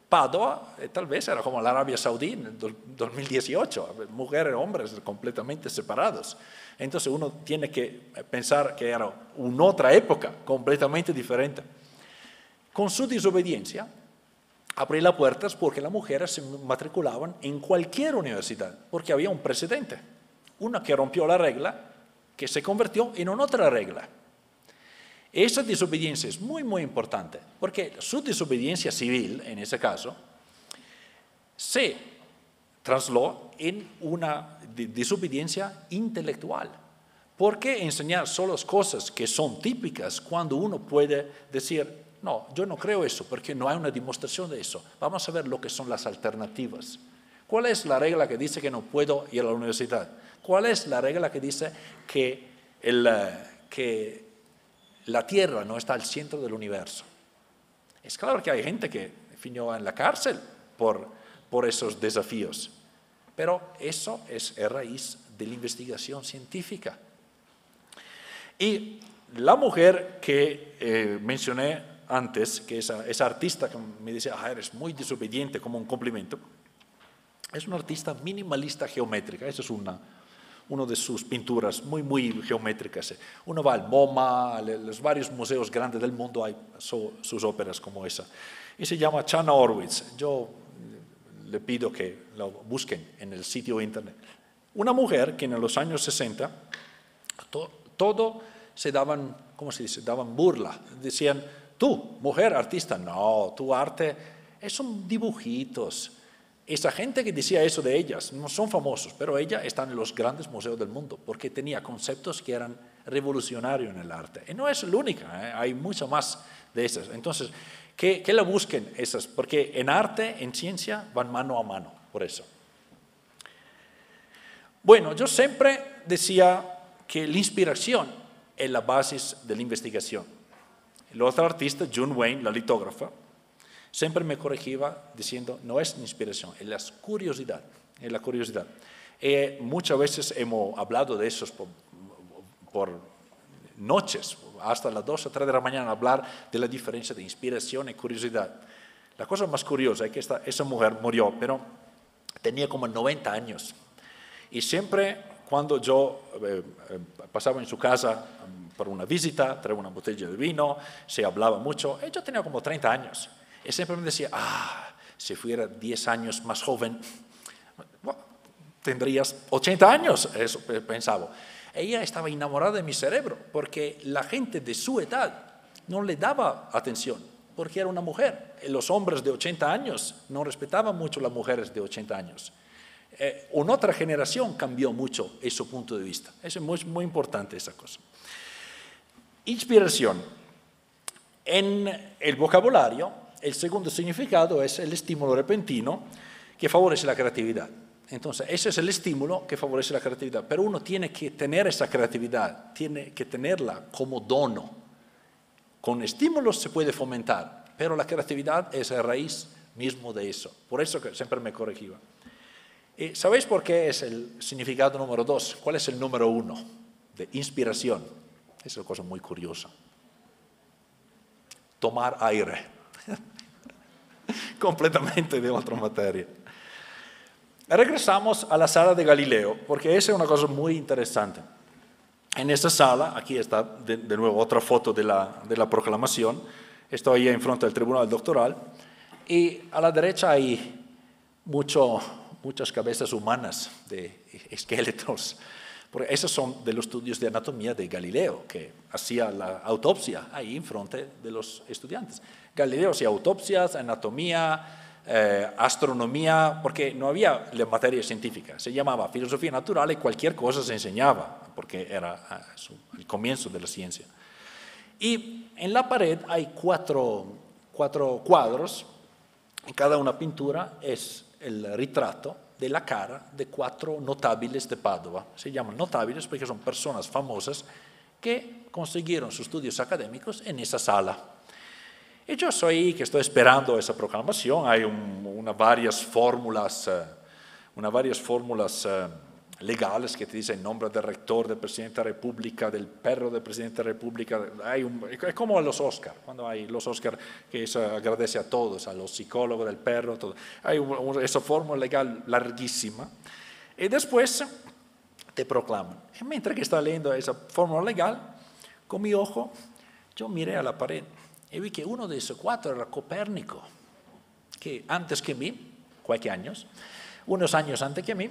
Padua tal vez era como la Arabia Saudí en el 2018, mujeres y hombres completamente separados. Entonces uno tiene que pensar que era una otra época completamente diferente. Con su desobediencia, abrí las puertas porque las mujeres se matriculaban en cualquier universidad, porque había un precedente. Una que rompió la regla, que se convirtió en una otra regla. Esa desobediencia es muy, muy importante, porque su desobediencia civil, en ese caso, se trasladó en una desobediencia intelectual. ¿Por qué enseñar solo las cosas que son típicas cuando uno puede decir, no, yo no creo eso, porque no hay una demostración de eso. Vamos a ver lo que son las alternativas. ¿Cuál es la regla que dice que no puedo ir a la universidad? ¿Cuál es la regla que dice que la Tierra no está al centro del universo? Es claro que hay gente que finió en la cárcel por esos desafíos, pero eso es a raíz de la investigación científica. Y la mujer que mencioné antes, que esa artista que me dice, eres muy desobediente, como un complemento, es una artista minimalista geométrica. Esa es una de sus pinturas muy, muy geométricas. Uno va al MoMA, a los varios museos grandes del mundo, hay sus óperas como esa. Y se llama Chana Horwitz. Yo le pido que lo busquen en el sitio internet. Una mujer que en los años 60, todo se daban, ¿cómo se dice? Daban burla. Decían, tú, mujer artista, no, tu arte son dibujitos. Esa gente que decía eso de ellas no son famosos, pero ella está en los grandes museos del mundo porque tenía conceptos que eran revolucionarios en el arte. Y no es la única, hay mucho más de esas. Entonces, que la busquen esas, porque en arte, en ciencia, van mano a mano, por eso. Bueno, yo siempre decía que la inspiración es la base de la investigación. El otro artista, June Wayne, la litógrafa, siempre me corregía diciendo, no es inspiración, es la curiosidad. Es la curiosidad. Muchas veces hemos hablado de eso por noches, hasta las 2 o 3 de la mañana, hablar de la diferencia de inspiración y curiosidad. La cosa más curiosa es que esa mujer murió, pero tenía como 90 años. Y siempre cuando yo pasaba en su casa por una visita, traía una botella de vino, se hablaba mucho, yo tenía como 30 años. Y siempre me decía, si fuera 10 años más joven, bueno, tendrías 80 años, eso pensaba. Ella estaba enamorada de mi cerebro, porque la gente de su edad no le daba atención, porque era una mujer. Los hombres de 80 años no respetaban mucho a las mujeres de 80 años. Una otra generación cambió mucho ese punto de vista. Eso es muy, muy importante, esa cosa. Inspiración. En el vocabulario, el segundo significado es el estímulo repentino que favorece la creatividad. Entonces, ese es el estímulo que favorece la creatividad. Pero uno tiene que tener esa creatividad, tiene que tenerla como dono. Con estímulos se puede fomentar, pero la creatividad es la raíz mismo de eso. Por eso que siempre me corregía. ¿Sabéis por qué es el significado número 2? ¿Cuál es el número 1? De inspiración. Es una cosa muy curiosa. Tomar aire. Completamente de otra materia. Regresamos a la sala de Galileo, porque esa es una cosa muy interesante. En esta sala, aquí está de nuevo otra foto de la proclamación, estoy ahí en frente del tribunal doctoral, y a la derecha hay muchas cabezas humanas de esqueletos, porque esos son de los estudios de anatomía de Galileo, que hacía la autopsia ahí en frente de los estudiantes. Galileo hacía autopsias, anatomía, astronomía, porque no había la materia científica, se llamaba filosofía natural y cualquier cosa se enseñaba, porque era el comienzo de la ciencia. Y en la pared hay cuatro cuadros, en cada una pintura es el retrato de la cara de 4 notables de Padua. Se llaman notables porque son personas famosas que consiguieron sus estudios académicos en esa sala. Y yo soy que estoy esperando esa proclamación, hay varias fórmulas legales que te dicen nombre del rector, del presidente de la República, del perro del presidente de la República. Es como los Oscar, cuando hay los Oscar que se agradece a todos, a los psicólogos del perro, todo. Hay esa fórmula legal larguísima. Y después te proclaman. Y mientras que estaba leyendo esa fórmula legal, con mi ojo, yo miré a la pared y vi que uno de esos 4 era Copérnico, que antes que mí, unos años antes que mí,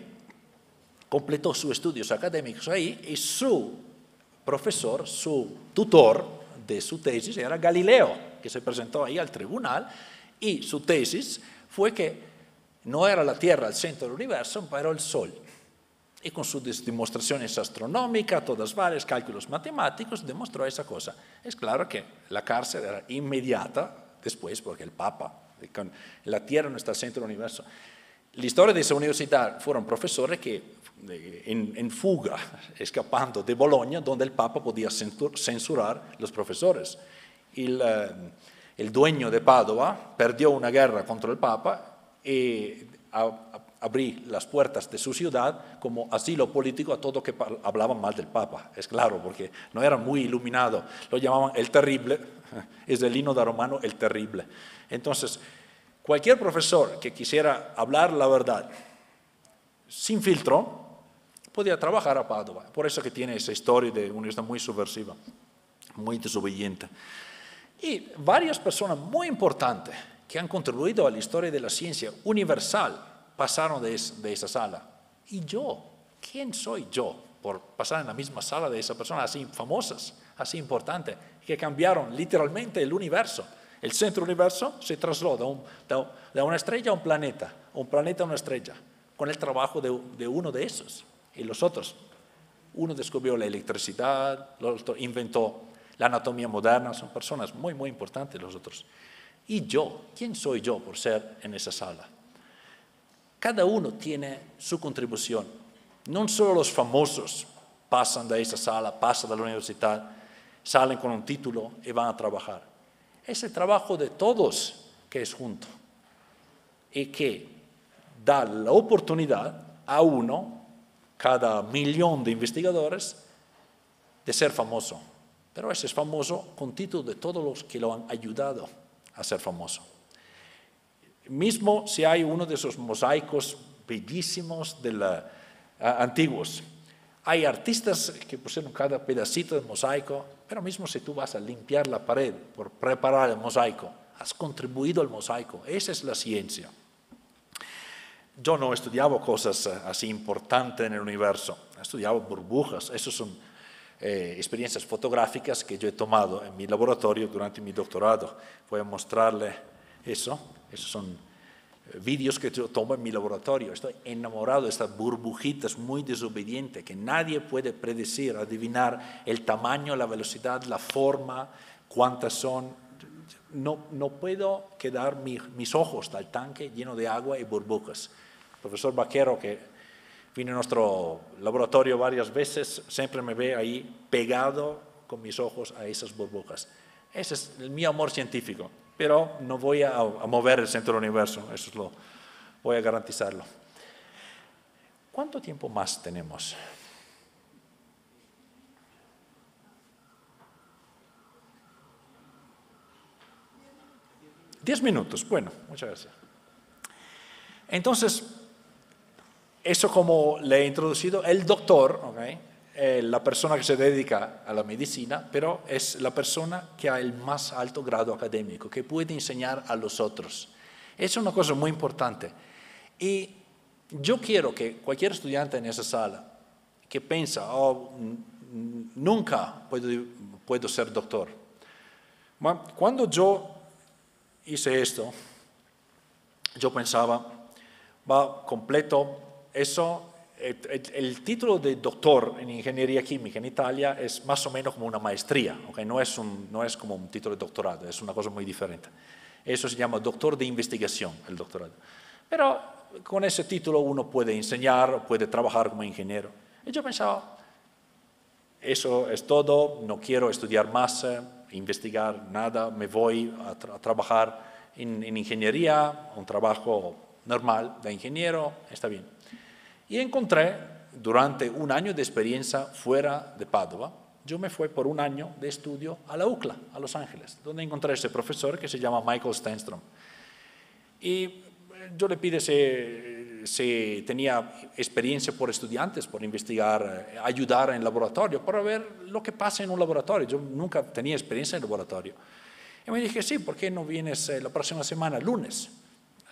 completó sus estudios académicos ahí y su profesor, su tutor de su tesis era Galileo, que se presentó ahí al tribunal y su tesis fue que no era la Tierra el centro del universo, pero el Sol. Y con sus demostraciones astronómicas, todas varias, cálculos matemáticos, demostró esa cosa. Es claro que la cárcel era inmediata después, porque el Papa, la Tierra no está al centro del universo. La historia de esa universidad fueron profesores que en fuga, escapando de Bolonia, donde el Papa podía censurar los profesores. El dueño de Padua perdió una guerra contra el Papa y abrí las puertas de su ciudad como asilo político a todo que hablaban mal del Papa. Es claro, porque no era muy iluminado. Lo llamaban el terrible, es del himno de romano, el terrible. Entonces, cualquier profesor que quisiera hablar la verdad sin filtro, podía trabajar a Padua. Por eso que tiene esa historia de una universidad muy subversiva, muy desobediente. Y varias personas muy importantes que han contribuido a la historia de la ciencia universal pasaron de esa sala. Y yo, ¿quién soy yo por pasar en la misma sala de esa persona así famosas, así importantes, que cambiaron literalmente el universo? El centro del universo se trasladó de una estrella a un planeta a una estrella, con el trabajo de uno de esos. Y los otros, uno descubrió la electricidad, el otro inventó la anatomía moderna, son personas muy, muy importantes los otros. Y yo, ¿quién soy yo por ser en esa sala? Cada uno tiene su contribución. No solo los famosos pasan de esa sala, pasan de la universidad, salen con un título y van a trabajar. Es el trabajo de todos que es junto y que da la oportunidad a uno, cada 1.000.000 de investigadores, de ser famoso. Pero ese es famoso con título de todos los que lo han ayudado a ser famoso. Mismo si hay uno de esos mosaicos bellísimos antiguos. Hay artistas que pusieron cada pedacito del mosaico, pero mismo si tú vas a limpiar la pared por preparar el mosaico, has contribuido al mosaico. Esa es la ciencia. Yo no estudiaba cosas así importantes en el universo, estudiaba burbujas. Esas son experiencias fotográficas que yo he tomado en mi laboratorio durante mi doctorado. Voy a mostrarle eso. Esos son vídeos que yo tomo en mi laboratorio. Estoy enamorado de estas burbujitas muy desobedientes que nadie puede predecir, adivinar el tamaño, la velocidad, la forma, cuántas son. No puedo quedar mis ojos al tanque lleno de agua y burbujas. profesor Vaquero, que vino a nuestro laboratorio varias veces, siempre me ve ahí pegado con mis ojos a esas burbujas. Ese es mi amor científico, pero no voy a mover el centro del universo, eso voy a garantizarlo. ¿Cuánto tiempo más tenemos? 10 minutos, bueno, muchas gracias. Entonces, eso como le he introducido, el doctor, ¿okay? La persona que se dedica a la medicina, pero es la persona que ha el más alto grado académico, que puede enseñar a los otros. Es una cosa muy importante. Y yo quiero que cualquier estudiante en esa sala que piensa, nunca puedo ser doctor. Cuando yo hice esto, yo pensaba, completo, eso, el título de doctor en ingeniería química en Italia es más o menos como una maestría, ¿okay? No es como un título de doctorado, es una cosa muy diferente. Eso se llama doctor de investigación, el doctorado. Pero con ese título uno puede enseñar, puede trabajar como ingeniero. Y yo pensaba, eso es todo, no quiero estudiar más, investigar nada, me voy a trabajar en ingeniería, un trabajo normal de ingeniero, está bien. Y encontré, durante un año de experiencia fuera de Padua, yo me fui por un año de estudio a la UCLA, a Los Ángeles, donde encontré a ese profesor que se llama Michael Stenstrom. Y yo le pide si tenía experiencia por estudiantes, por investigar, ayudar en laboratorio, para ver lo que pasa en un laboratorio. Yo nunca tenía experiencia en laboratorio. Y me dije, sí, ¿por qué no vienes la próxima semana, lunes?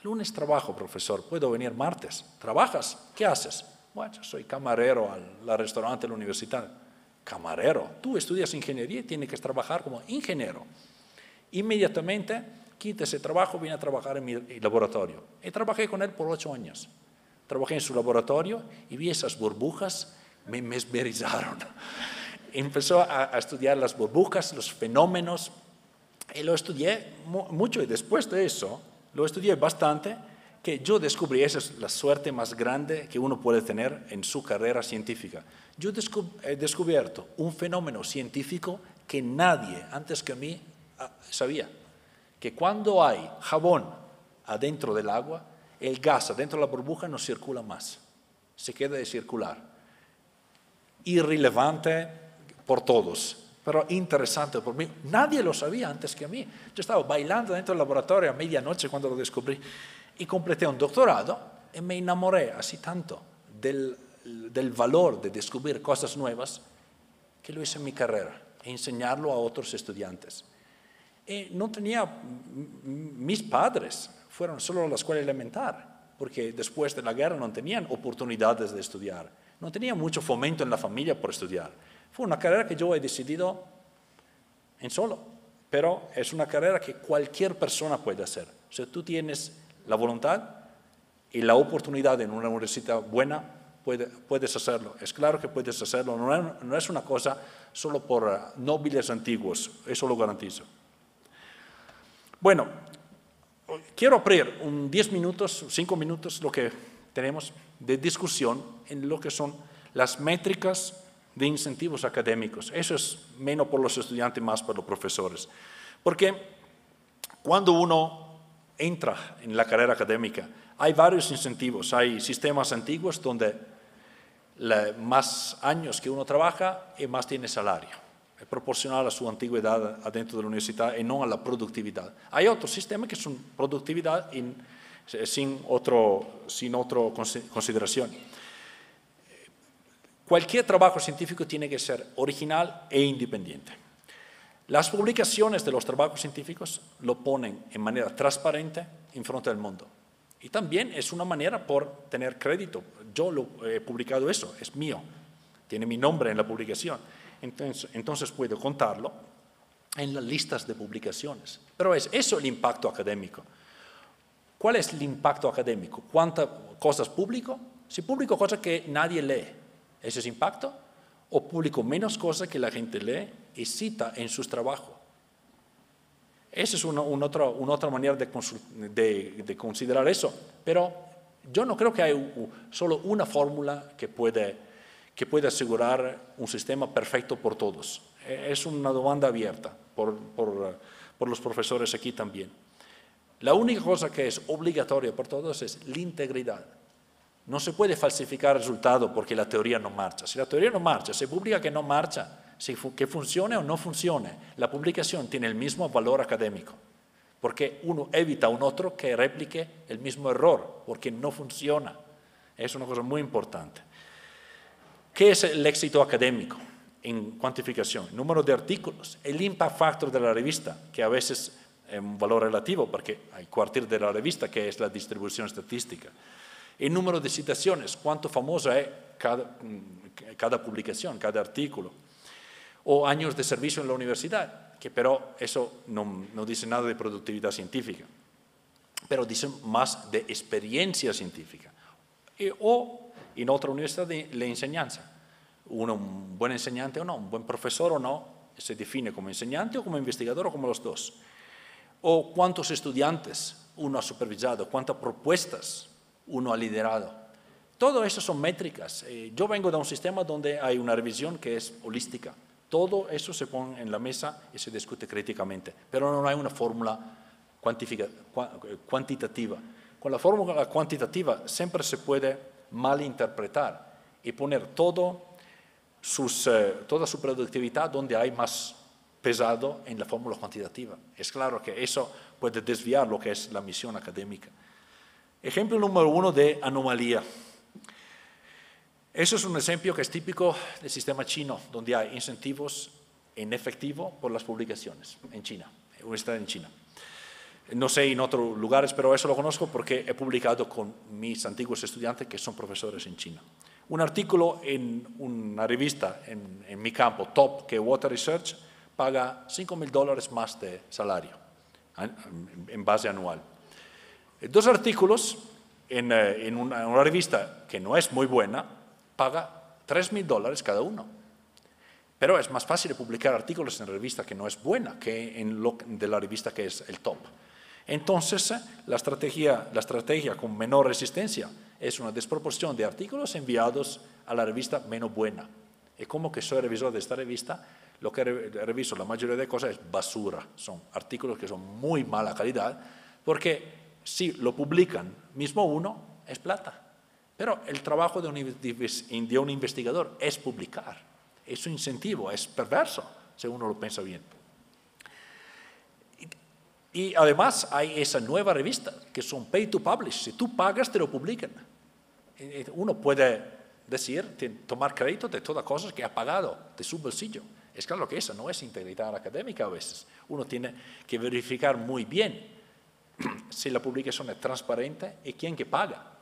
Lunes trabajo, profesor, puedo venir martes. ¿Trabajas? ¿Qué haces? Bueno, yo soy camarero al restaurante de la universidad. Camarero, tú estudias ingeniería y tienes que trabajar como ingeniero. Inmediatamente quité ese trabajo, vine a trabajar en mi laboratorio. Y trabajé con él por 8 años. Trabajé en su laboratorio y vi esas burbujas, me mesmerizaron. Empezó a estudiar las burbujas, los fenómenos, y lo estudié mucho. Y después de eso, lo estudié bastante, que yo descubrí, esa es la suerte más grande que uno puede tener en su carrera científica. Yo he descubierto un fenómeno científico que nadie antes que mí sabía. Que cuando hay jabón adentro del agua, el gas adentro de la burbuja no circula más, se queda de circular. Irrelevante por todos, pero interesante por mí. Nadie lo sabía antes que a mí. Yo estaba bailando dentro del laboratorio a medianoche cuando lo descubrí y completé un doctorado y me enamoré así tanto del valor de descubrir cosas nuevas que lo hice en mi carrera, e enseñarlo a otros estudiantes. Y no tenía, mis padres fueron solo a la escuela elemental, porque después de la guerra no tenían oportunidades de estudiar, no tenía mucho fomento en la familia por estudiar. Fue una carrera que yo he decidido en solo, pero es una carrera que cualquier persona puede hacer. Si tú tienes la voluntad y la oportunidad en una universidad buena, puedes hacerlo. Es claro que puedes hacerlo, no es una cosa solo por nobles antiguos, eso lo garantizo. Bueno, quiero abrir 10 minutos, 5 minutos, lo que tenemos de discusión en lo que son las métricas de incentivos académicos. Eso es menos por los estudiantes, más por los profesores. Porque cuando uno entra en la carrera académica, hay varios incentivos. Hay sistemas antiguos donde más años que uno trabaja, más tiene salario. Es proporcional a su antigüedad adentro de la universidad y no a la productividad. Hay otros sistemas que son productividad sin otra consideración. Cualquier trabajo científico tiene que ser original e independiente. Las publicaciones de los trabajos científicos lo ponen en manera transparente en frente del mundo. Y también es una manera por tener crédito. Yo lo he publicado eso, es mío, tiene mi nombre en la publicación. Entonces puedo contarlo en las listas de publicaciones. Pero es eso el impacto académico. ¿Cuál es el impacto académico? ¿Cuántas cosas publico? Si publico cosas que nadie lee, ¿ese es impacto? ¿O publico menos cosas que la gente lee y cita en sus trabajos? Esa es una otra manera de considerar eso. Pero Yo no creo que hay solo una fórmula que puede asegurar un sistema perfecto por todos. Es una demanda abierta por los profesores aquí también. La única cosa que es obligatoria por todos es la integridad. No se puede falsificar el resultado porque la teoría no marcha. Si la teoría no marcha, se publica que no marcha, que funcione o no funcione. La publicación tiene el mismo valor académico, porque uno evita a un otro que replique el mismo error, porque no funciona. Es una cosa muy importante. ¿Qué es el éxito académico en cuantificación? El número de artículos, el impact factor de la revista, que a veces es un valor relativo, porque hay que partir de la revista, que es la distribución estadística. El número de citaciones, cuánto famosa es cada publicación, cada artículo. O años de servicio en la universidad, que pero eso no dice nada de productividad científica, pero dice más de experiencia científica. O en otra universidad de la enseñanza. Uno un buen enseñante o no, un buen profesor o no, se define como enseñante o como investigador o como los dos. O cuántos estudiantes uno ha supervisado, cuántas propuestas uno ha liderado. Todo eso son métricas. Yo vengo de un sistema donde hay una revisión que es holística. Todo eso se pone en la mesa y se discute críticamente, pero no hay una fórmula cuantitativa. Con la fórmula cuantitativa siempre se puede malinterpretar y poner toda su productividad donde hay más pesado en la fórmula cuantitativa. Es claro que eso puede desviar lo que es la misión académica. Ejemplo número 1 de anomalía. Eso es un ejemplo que es típico del sistema chino, donde hay incentivos en efectivo por las publicaciones en China, universidad en China. No sé en otros lugares, pero eso lo conozco porque he publicado con mis antiguos estudiantes que son profesores en China. Un artículo en una revista en mi campo, top, que Water Research, paga $5,000 más de salario en base anual. 2 artículos en una revista que no es muy buena, paga $3,000 cada uno. Pero es más fácil publicar artículos en la revista que no es buena que de la revista que es el top. Entonces, la estrategia con menor resistencia es una desproporción de artículos enviados a la revista menos buena. Y como que soy revisor de esta revista, lo que reviso la mayoría de cosas es basura. Son artículos que son muy mala calidad, porque si lo publican mismo uno, es plata. Pero el trabajo de un investigador es publicar. Es un incentivo, es perverso, si uno lo piensa bien. Y además hay esa nueva revista, que son pay to publish. Si tú pagas, te lo publican. Uno puede tomar crédito de todas cosas que ha pagado de su bolsillo. Es claro que esa no es integridad académica a veces. Uno tiene que verificar muy bien si la publicación es transparente y quién que paga.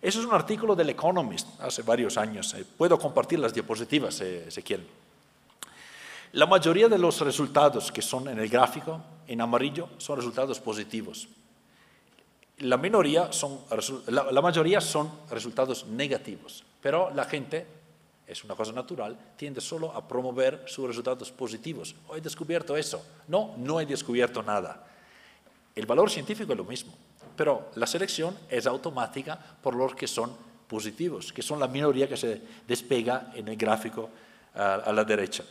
Eso es un artículo del Economist hace varios años. Puedo compartir las diapositivas si quieren. La mayoría de los resultados que son en el gráfico, en amarillo, son resultados positivos. La mayoría son resultados negativos, pero la gente, es una cosa natural, tiende solo a promover sus resultados positivos. ¿He descubierto eso? No he descubierto nada. El valor científico es lo mismo, pero la selección es automática por los que son positivos, que son la minoría que se despega en el gráfico a la derecha.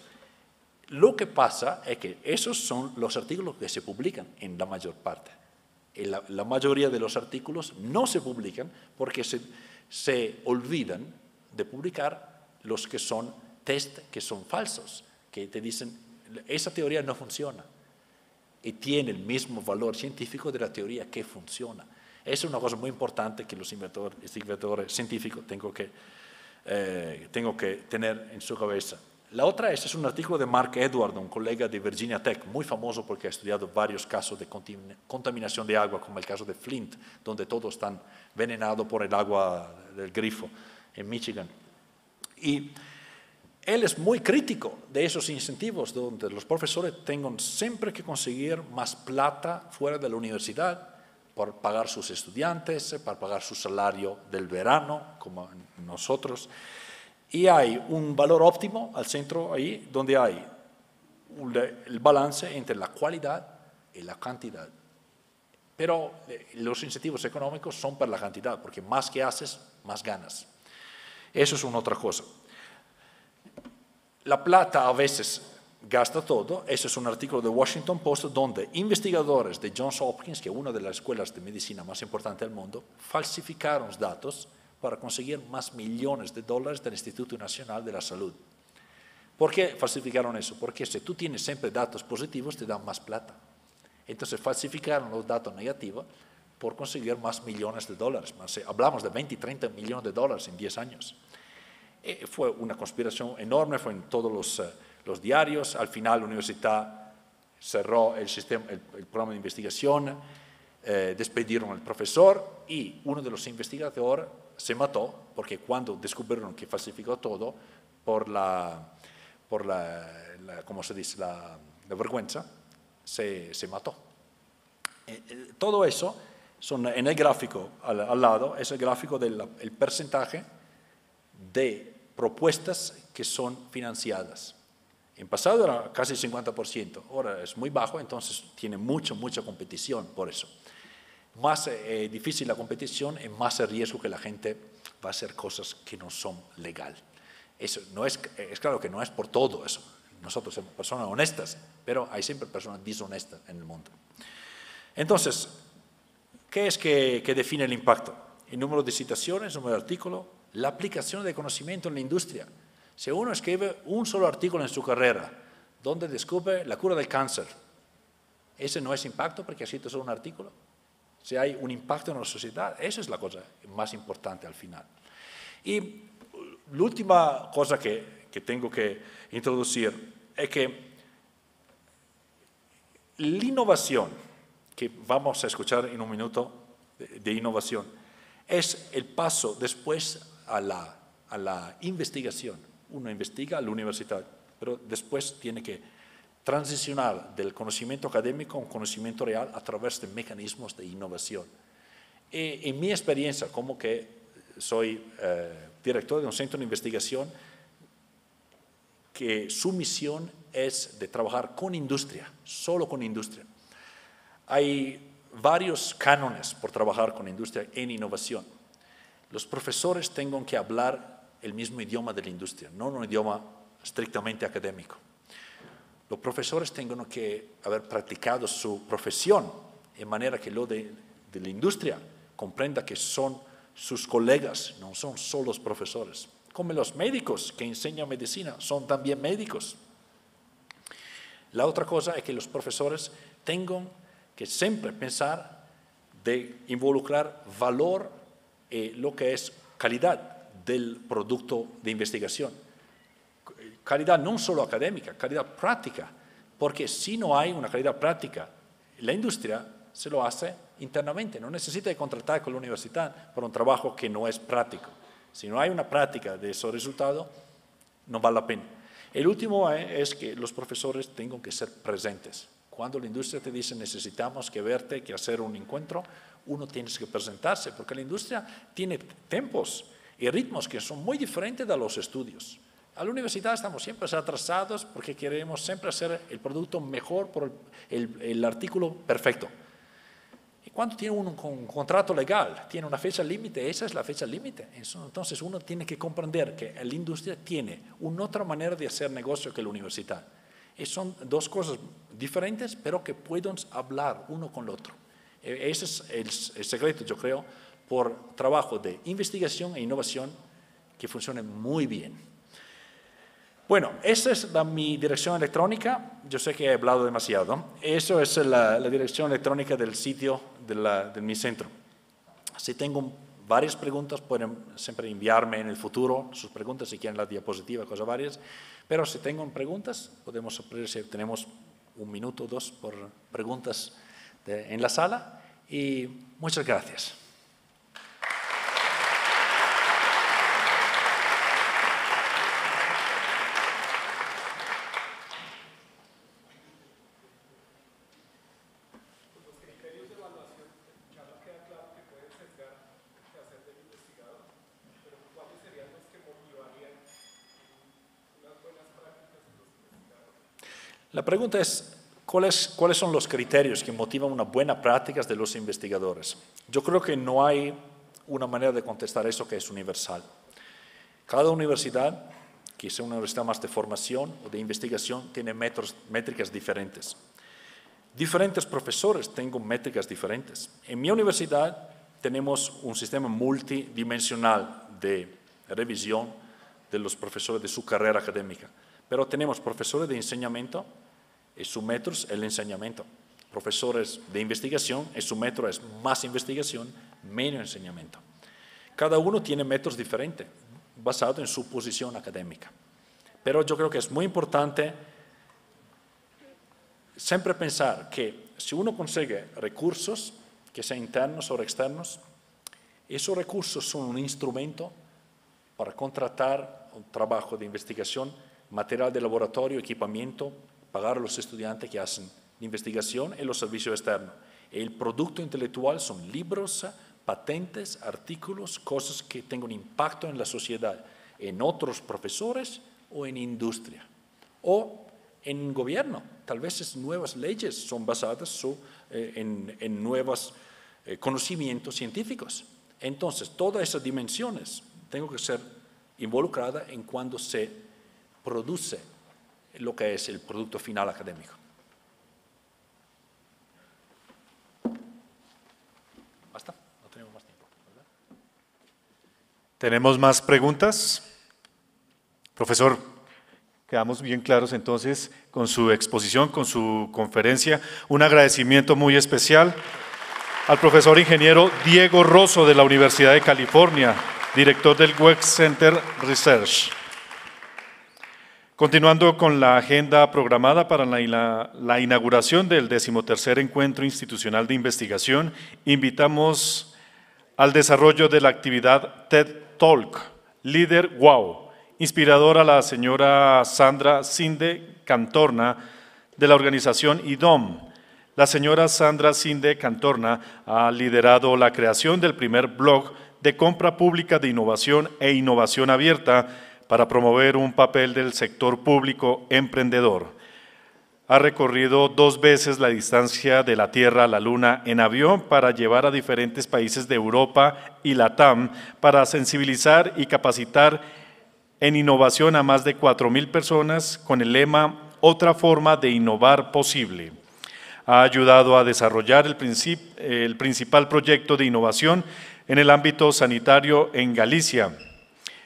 Lo que pasa es que esos son los artículos que se publican en la mayor parte. La mayoría de los artículos no se publican porque se olvidan de publicar los que son test que son falsos, que te dicen, esa teoría no funciona. Y tiene el mismo valor científico de la teoría que funciona. Esa es una cosa muy importante que los investigadores científicos tengo que tener en su cabeza. La otra es un artículo de Mark Edward, un colega de Virginia Tech, muy famoso porque ha estudiado varios casos de contaminación de agua, como el caso de Flint, donde todo está envenenado por el agua del grifo en Michigan. Y él es muy crítico de esos incentivos, donde los profesores tengan siempre que conseguir más plata fuera de la universidad para pagar sus estudiantes, para pagar su salario del verano, como nosotros. Y hay un valor óptimo al centro ahí, donde hay el balance entre la cualidad y la cantidad. Pero los incentivos económicos son para la cantidad, porque más que haces, más ganas. Eso es una otra cosa. La plata a veces gasta todo. Eso es un artículo de Washington Post donde investigadores de Johns Hopkins, que es una de las escuelas de medicina más importantes del mundo, falsificaron los datos para conseguir más millones de dólares del Instituto Nacional de la Salud. ¿Por qué falsificaron eso? Porque si tú tienes siempre datos positivos, te dan más plata. Entonces falsificaron los datos negativos por conseguir más millones de dólares. Hablamos de 20 y 30 millones de dólares en 10 años. Fue una conspiración enorme, fue en todos los diarios. Al final la universidad cerró el programa de investigación, despidieron al profesor y uno de los investigadores se mató porque cuando descubrieron que falsificó todo ¿cómo se dice? La vergüenza, se mató. Todo eso en el gráfico al lado es el gráfico del porcentaje de propuestas que son financiadas. En pasado era casi 50%, ahora es muy bajo, entonces tiene mucha competición por eso. Más difícil la competición y más el riesgo que la gente va a hacer cosas que no son legales. Eso no es claro que no es por todo eso. Nosotros somos personas honestas, pero hay siempre personas deshonestas en el mundo. Entonces, ¿qué es que define el impacto? El número de citaciones, el número de artículos, la aplicación de conocimiento en la industria. Si uno escribe un solo artículo en su carrera, donde descubre la cura del cáncer, ¿ese no es impacto porque ha sido solo un artículo? Si hay un impacto en la sociedad, esa es la cosa más importante al final. Y la última cosa que tengo que introducir es que la innovación, que vamos a escuchar en un minuto de innovación, es el paso después a la investigación. Uno investiga a la universidad, pero después tiene que transicionar del conocimiento académico a un conocimiento real a través de mecanismos de innovación. En mi experiencia, como que soy director de un centro de investigación, que su misión es de trabajar con industria, solo con industria. Hay varios cánones por trabajar con industria en innovación. Los profesores tienen que hablar el mismo idioma de la industria, no un idioma estrictamente académico. Los profesores tienen que haber practicado su profesión de manera que lo de la industria comprenda que son sus colegas, no son solo los profesores. Como los médicos que enseñan medicina, son también médicos. La otra cosa es que los profesores tengan que siempre pensar de involucrar valor en lo que es calidad del producto de investigación. Calidad no solo académica, calidad práctica, porque si no hay una calidad práctica, la industria se lo hace internamente, no necesita contratar con la universidad por un trabajo que no es práctico. Si no hay una práctica de esos resultados, no vale la pena. El último es que los profesores tengan que ser presentes. Cuando la industria te dice necesitamos que verte, que hacer un encuentro, uno tiene que presentarse, porque la industria tiene tiempos y ritmos que son muy diferentes de los estudios. A la universidad estamos siempre atrasados porque queremos siempre hacer el producto mejor por el artículo perfecto. Y cuando tiene uno un contrato legal, tiene una fecha límite, esa es la fecha límite. Entonces uno tiene que comprender que la industria tiene una otra manera de hacer negocio que la universidad. Y son dos cosas diferentes, pero que pueden hablar uno con el otro. Ese es el secreto, yo creo, por trabajo de investigación e innovación que funcione muy bien. Bueno, esa es mi dirección electrónica. Yo sé que he hablado demasiado. Eso es la dirección electrónica del sitio de mi centro. Si tengo varias preguntas, pueden siempre enviarme en el futuro sus preguntas, si quieren la diapositiva, cosas varias. Pero si tengo preguntas, podemos aprender, tenemos un minuto o dos por preguntas en la sala. Y muchas gracias. La pregunta es, ¿Cuáles son los criterios que motivan una buena práctica de los investigadores? Yo creo que no hay una manera de contestar eso que es universal. Cada universidad, que sea una universidad más de formación o de investigación, tiene métricas diferentes. Diferentes profesores tienen métricas diferentes. En mi universidad tenemos un sistema multidimensional de revisión de los profesores de su carrera académica, pero tenemos profesores de enseñamiento y su método es el enseñamiento. Profesores de investigación y su método es más investigación, menos enseñamiento. Cada uno tiene métodos diferentes, basados en su posición académica. Pero yo creo que es muy importante siempre pensar que si uno consigue recursos, que sean internos o externos, esos recursos son un instrumento para contratar un trabajo de investigación, material de laboratorio, equipamiento, pagar a los estudiantes que hacen investigación y los servicios externos. El producto intelectual son libros, patentes, artículos, cosas que tengan impacto en la sociedad, en otros profesores o en industria, o en gobierno. Tal vez nuevas leyes son basadas en nuevos conocimientos científicos. Entonces, todas esas dimensiones tienen que ser involucradas en cuando se produce lo que es el producto final académico. ¿Basta? No tenemos más tiempo, ¿verdad? ¿Tenemos más preguntas? Profesor, quedamos bien claros entonces con su exposición, con su conferencia. Un agradecimiento muy especial al profesor ingeniero Diego Rosso de la Universidad de California, director del West Center Research. Continuando con la agenda programada para la inauguración del 13º Encuentro Institucional de Investigación, invitamos al desarrollo de la actividad TED Talk, Líder Wow, inspiradora a la señora Sandra Cinde Cantorna de la organización IDOM. La señora Sandra Cinde Cantorna ha liderado la creación del primer blog de compra pública de innovación e innovación abierta para promover un papel del sector público emprendedor. Ha recorrido 2 veces la distancia de la Tierra a la Luna en avión para llevar a diferentes países de Europa y LATAM para sensibilizar y capacitar en innovación a más de 4.000 personas con el lema «Otra forma de innovar posible». Ha ayudado a desarrollar el principal proyecto de innovación en el ámbito sanitario en Galicia.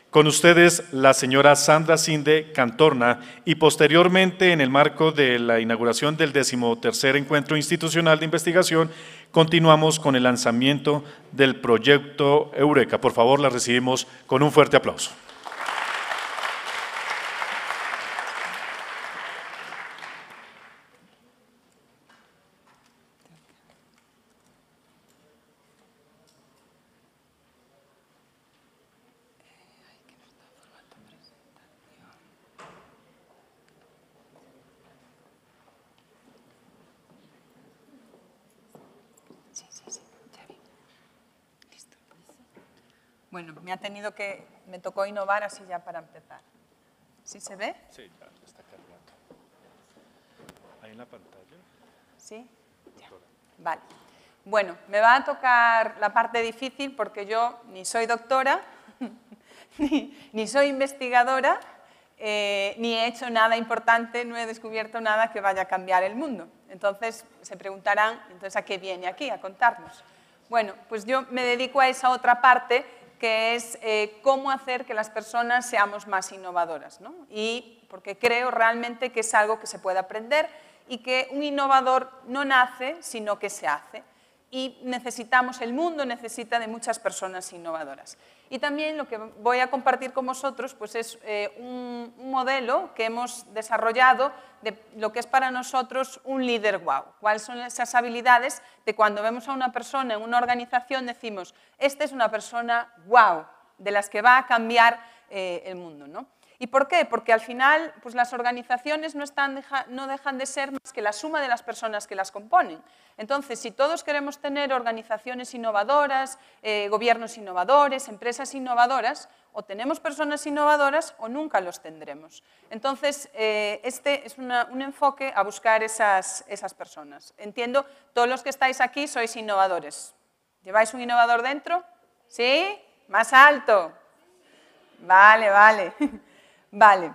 Con ustedes, la señora Sandra Cinde Cantorna, y posteriormente, en el marco de la inauguración del 13º Encuentro Institucional de Investigación, continuamos con el lanzamiento del proyecto Eureka. Por favor, la recibimos con un fuerte aplauso. Bueno, me tocó innovar así ya para empezar. ¿Sí se ve? Sí, ya está cargando. ¿Ahí en la pantalla? ¿Sí? Ya. Vale. Bueno, me va a tocar la parte difícil porque yo ni soy doctora, ni soy investigadora, ni he hecho nada importante, no he descubierto nada que vaya a cambiar el mundo. Entonces, se preguntarán, ¿entonces a qué viene aquí? A contarnos. Bueno, pues yo me dedico a esa otra parte, que es cómo hacer que las personas seamos más innovadoras, ¿no? Y porque creo realmente que es algo que se puede aprender y que un innovador no nace, sino que se hace. Y el mundo necesita de muchas personas innovadoras. Y también lo que voy a compartir con vosotros pues es un modelo que hemos desarrollado de lo que es para nosotros un líder wow. ¿Cuáles son esas habilidades de cuando vemos a una persona en una organización decimos, esta es una persona wow, de las que va a cambiar el mundo, ¿no? ¿Y por qué? Porque al final pues las organizaciones no dejan de ser más que la suma de las personas que las componen. Entonces, si todos queremos tener organizaciones innovadoras, gobiernos innovadores, empresas innovadoras, o tenemos personas innovadoras o nunca los tendremos. Entonces, este es un enfoque a buscar esas personas. Entiendo, todos los que estáis aquí sois innovadores. ¿Lleváis un innovador dentro? ¿Sí? Más alto. Vale, vale. Vale.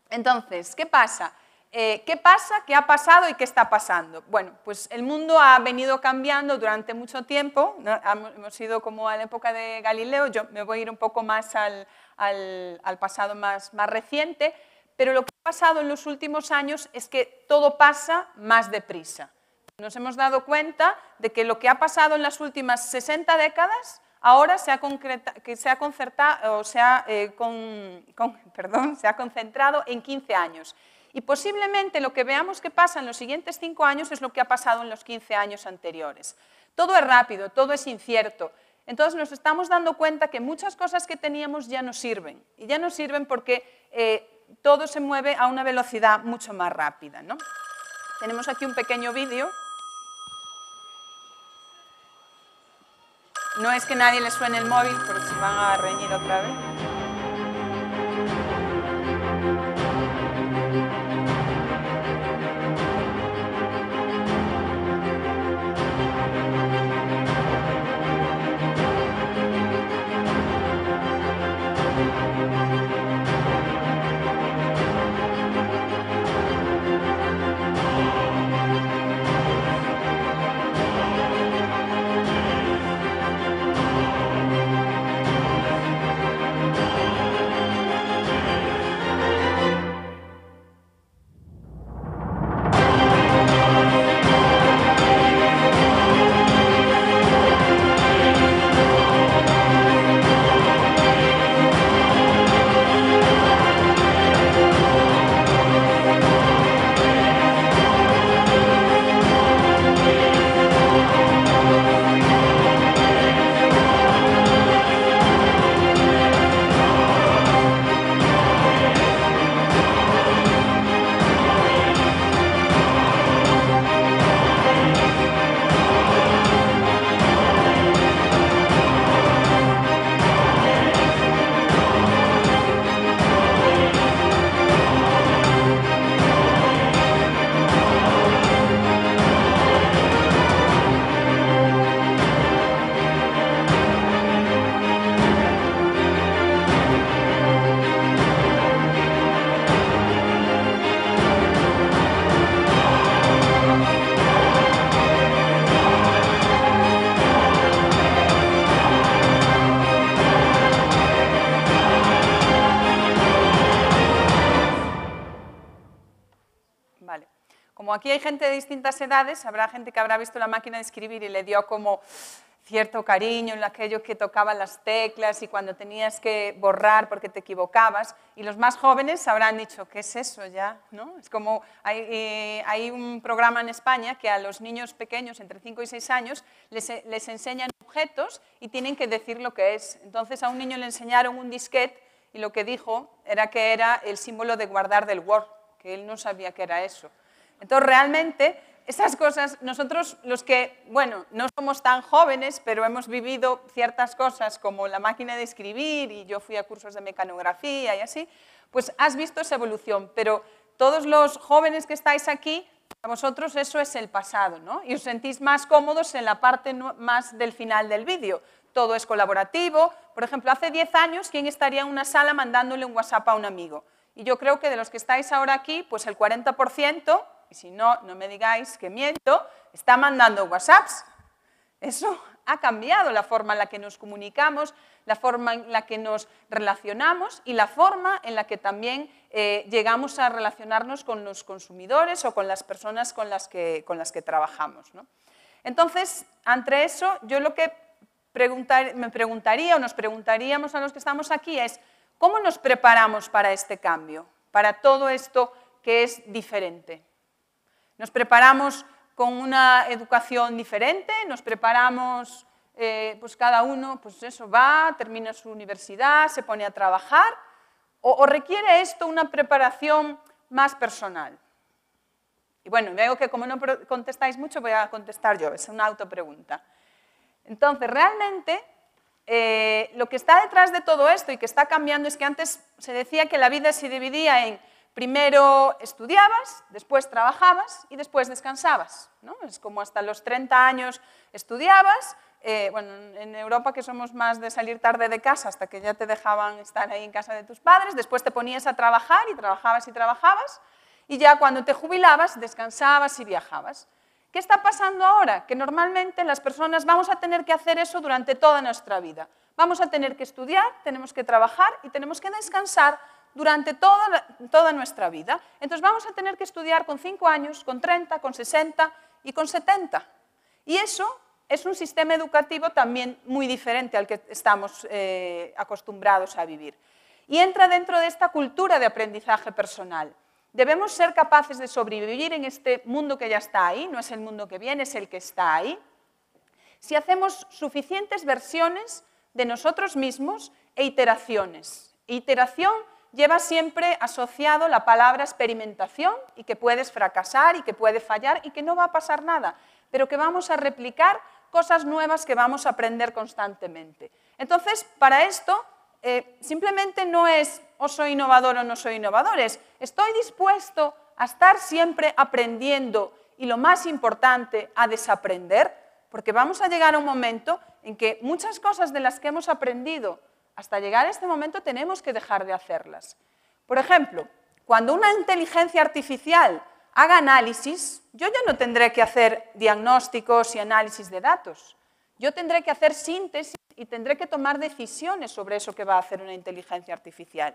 Entonces, ¿qué pasa? ¿Qué pasa? ¿Qué ha pasado y qué está pasando? Bueno, pues el mundo ha venido cambiando durante mucho tiempo, ¿no? Hemos ido como a la época de Galileo, yo me voy a ir un poco más al pasado más reciente, pero lo que ha pasado en los últimos años es que todo pasa más deprisa. Nos hemos dado cuenta de que lo que ha pasado en las últimas 60 décadas ahora se ha concentrado en 15 años. Y posiblemente lo que veamos que pasa en los siguientes 5 años es lo que ha pasado en los 15 años anteriores. Todo es rápido, todo es incierto. Entonces nos estamos dando cuenta que muchas cosas que teníamos ya no sirven. Y ya no sirven porque todo se mueve a una velocidad mucho más rápida, ¿no? Tenemos aquí un pequeño vídeo. No es que nadie le suene el móvil, pero se van a reñir otra vez. Como aquí hay gente de distintas edades, habrá gente que habrá visto la máquina de escribir y le dio como cierto cariño en aquello que tocaban las teclas y cuando tenías que borrar porque te equivocabas. Y los más jóvenes habrán dicho, ¿qué es eso ya? ¿No? Es como hay un programa en España que a los niños pequeños, entre 5 y 6 años, les enseñan objetos y tienen que decir lo que es. Entonces a un niño le enseñaron un disquete y lo que dijo era que era el símbolo de guardar del Word, que él no sabía que era eso. Entonces, realmente, esas cosas, nosotros los que, bueno, no somos tan jóvenes, pero hemos vivido ciertas cosas como la máquina de escribir y yo fui a cursos de mecanografía y así, pues has visto esa evolución, pero todos los jóvenes que estáis aquí, para vosotros eso es el pasado, ¿no? Y os sentís más cómodos en la parte más del final del vídeo. Todo es colaborativo. Por ejemplo, hace 10 años, ¿quién estaría en una sala mandándole un WhatsApp a un amigo? Y yo creo que de los que estáis ahora aquí, pues el 40%, y si no, no me digáis que miento, está mandando WhatsApps. Eso ha cambiado la forma en la que nos comunicamos, la forma en la que nos relacionamos y la forma en la que también llegamos a relacionarnos con los consumidores o con las personas con las que trabajamos, ¿no? Entonces, ante eso, yo lo que me preguntaría o nos preguntaríamos a los que estamos aquí es ¿cómo nos preparamos para este cambio, para todo esto que es diferente? ¿Nos preparamos con una educación diferente? ¿Nos preparamos, pues cada uno, pues eso, va, termina su universidad, se pone a trabajar? ¿O requiere esto una preparación más personal? Y bueno, veo que como no contestáis mucho, voy a contestar yo, es una autopregunta. Entonces, realmente, lo que está detrás de todo esto y que está cambiando es que antes se decía que la vida se dividía en primero estudiabas, después trabajabas y después descansabas, ¿no? Es como hasta los 30 años estudiabas, bueno, en Europa que somos más de salir tarde de casa hasta que ya te dejaban estar ahí en casa de tus padres, después te ponías a trabajar y trabajabas y trabajabas, y ya cuando te jubilabas descansabas y viajabas. ¿Qué está pasando ahora? Que normalmente las personas vamos a tener que hacer eso durante toda nuestra vida. Vamos a tener que estudiar, tenemos que trabajar y tenemos que descansar durante toda nuestra vida. Entonces vamos a tener que estudiar con 5 años, con 30, con 60 y con 70. Y eso es un sistema educativo también muy diferente al que estamos acostumbrados a vivir. Y entra dentro de esta cultura de aprendizaje personal. Debemos ser capaces de sobrevivir en este mundo que ya está ahí, no es el mundo que viene, es el que está ahí, si hacemos suficientes versiones de nosotros mismos e iteraciones. Iteración lleva siempre asociado la palabra experimentación y que puedes fracasar y que puede fallar y que no va a pasar nada, pero que vamos a replicar cosas nuevas que vamos a aprender constantemente. Entonces, para esto, simplemente no es o soy innovador o no soy innovador, es estoy dispuesto a estar siempre aprendiendo y lo más importante, a desaprender, porque vamos a llegar a un momento en que muchas cosas de las que hemos aprendido hasta llegar a este momento tenemos que dejar de hacerlas. Por ejemplo, cuando una inteligencia artificial haga análisis, yo ya no tendré que hacer diagnósticos y análisis de datos. Yo tendré que hacer síntesis y tendré que tomar decisiones sobre eso que va a hacer una inteligencia artificial.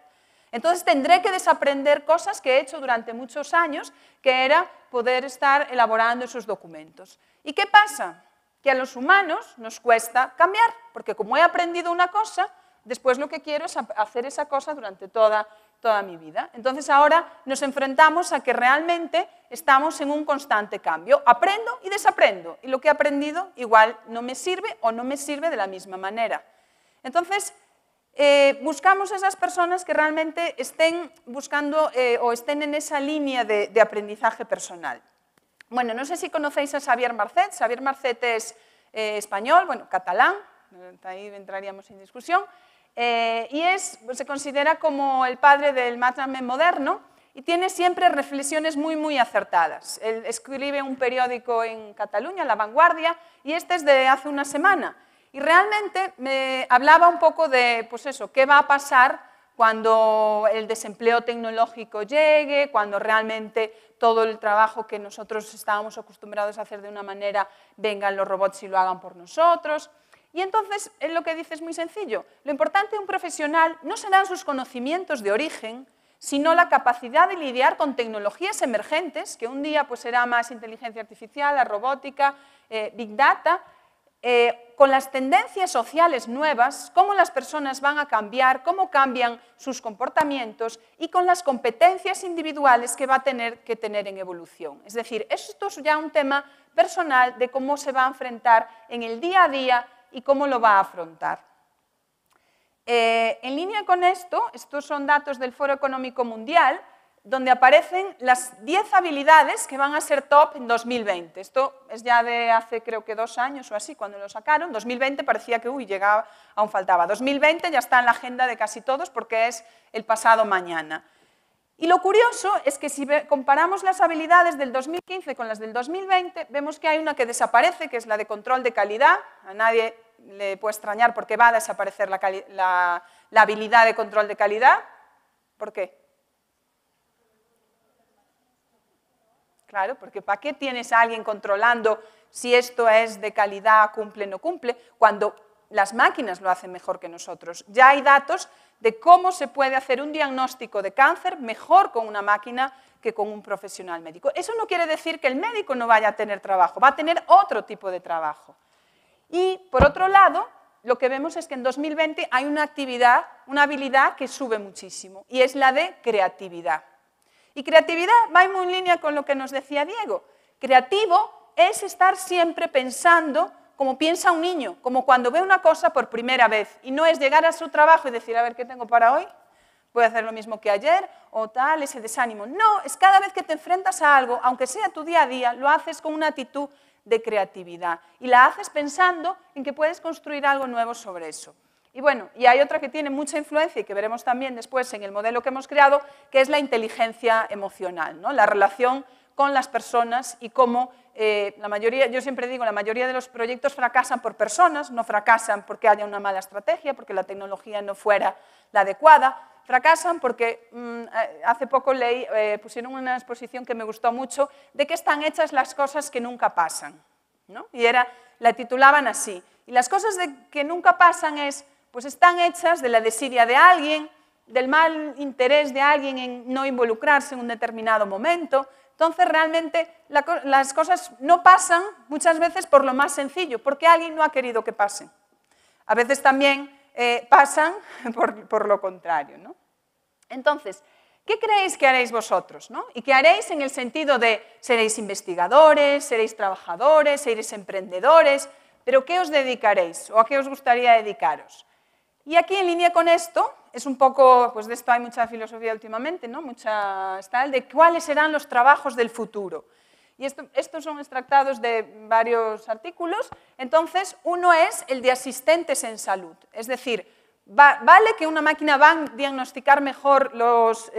Entonces tendré que desaprender cosas que he hecho durante muchos años, que era poder estar elaborando esos documentos. ¿Y qué pasa? Que a los humanos nos cuesta cambiar, porque como he aprendido una cosa, después lo que quiero es hacer esa cosa durante toda mi vida. Entonces ahora nos enfrentamos a que realmente estamos en un constante cambio. Aprendo y desaprendo, y lo que he aprendido igual no me sirve o no me sirve de la misma manera. Entonces, buscamos esas personas que realmente estén buscando o estén en esa línea de aprendizaje personal. Bueno, no sé si conocéis a Xavier Marcet. Xavier Marcet es español, bueno, catalán, ahí entraríamos en discusión, y se considera como el padre del management moderno y tiene siempre reflexiones muy acertadas. Él escribe un periódico en Cataluña, La Vanguardia, y este es de hace una semana. Y realmente me hablaba un poco de, pues eso, qué va a pasar cuando el desempleo tecnológico llegue, cuando realmente todo el trabajo que nosotros estábamos acostumbrados a hacer de una manera, vengan los robots y lo hagan por nosotros. Y entonces, él lo que dice es muy sencillo. Lo importante de un profesional no serán sus conocimientos de origen, sino la capacidad de lidiar con tecnologías emergentes, que un día pues, será más inteligencia artificial, la robótica, Big Data, con las tendencias sociales nuevas, cómo las personas van a cambiar, cómo cambian sus comportamientos y con las competencias individuales que va a tener que tener en evolución. Es decir, esto es ya un tema personal de cómo se va a enfrentar en el día a día y cómo lo va a afrontar. En línea con esto, estos son datos del Foro Económico Mundial, donde aparecen las 10 habilidades que van a ser top en 2020. Esto es ya de hace creo que 2 años o así, cuando lo sacaron. 2020 parecía que llegaba, aún faltaba. 2020 ya está en la agenda de casi todos porque es el pasado mañana. Y lo curioso es que si comparamos las habilidades del 2015 con las del 2020, vemos que hay una que desaparece, que es la de control de calidad. A nadie le puede extrañar por qué va a desaparecer la habilidad de control de calidad. ¿Por qué? Claro, porque ¿para qué tienes a alguien controlando si esto es de calidad, cumple o no cumple, cuando las máquinas lo hacen mejor que nosotros? Ya hay datos de cómo se puede hacer un diagnóstico de cáncer mejor con una máquina que con un profesional médico. Eso no quiere decir que el médico no vaya a tener trabajo, va a tener otro tipo de trabajo. Y, por otro lado, lo que vemos es que en 2020 hay una habilidad que sube muchísimo, y es la de creatividad. Y creatividad va muy en línea con lo que nos decía Diego. Creativo es estar siempre pensando como piensa un niño, como cuando ve una cosa por primera vez, y no es llegar a su trabajo y decir, a ver, ¿qué tengo para hoy? voy a hacer lo mismo que ayer, o tal, ese desánimo. No, es cada vez que te enfrentas a algo, aunque sea tu día a día, lo haces con una actitud de creatividad y la haces pensando en que puedes construir algo nuevo sobre eso. Y bueno, y hay otra que tiene mucha influencia y que veremos también después en el modelo que hemos creado, que es la inteligencia emocional, ¿no? La relación con las personas y cómo la mayoría, yo siempre digo, la mayoría de los proyectos fracasan por personas, no fracasan porque haya una mala estrategia, porque la tecnología no fuera la adecuada, fracasan porque hace poco leí, pusieron una exposición que me gustó mucho, de que están hechas las cosas que nunca pasan, ¿no? Y la titulaban así, y las cosas que nunca pasan pues están hechas de la desidia de alguien, del mal interés de alguien en no involucrarse en un determinado momento. Entonces, realmente, las cosas no pasan muchas veces por lo más sencillo, porque alguien no ha querido que pasen. A veces también pasan por lo contrario, ¿no? Entonces, ¿qué creéis que haréis vosotros, ¿no? Y qué haréis en el sentido de seréis investigadores, seréis trabajadores, seréis emprendedores, pero ¿qué os dedicaréis o a qué os gustaría dedicaros? Y aquí, en línea con esto, es un poco, pues de esto hay mucha filosofía últimamente, ¿no? Mucha tal, de cuáles serán los trabajos del futuro. Y estos son extractados de varios artículos. Entonces, uno es el de asistentes en salud. Es decir, vale que una máquina va a diagnosticar mejor los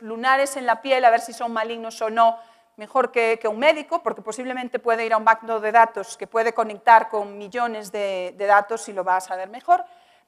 lunares en la piel, a ver si son malignos o no, mejor que un médico, porque posiblemente puede ir a un banco de datos que puede conectar con millones de datos y lo va a saber mejor.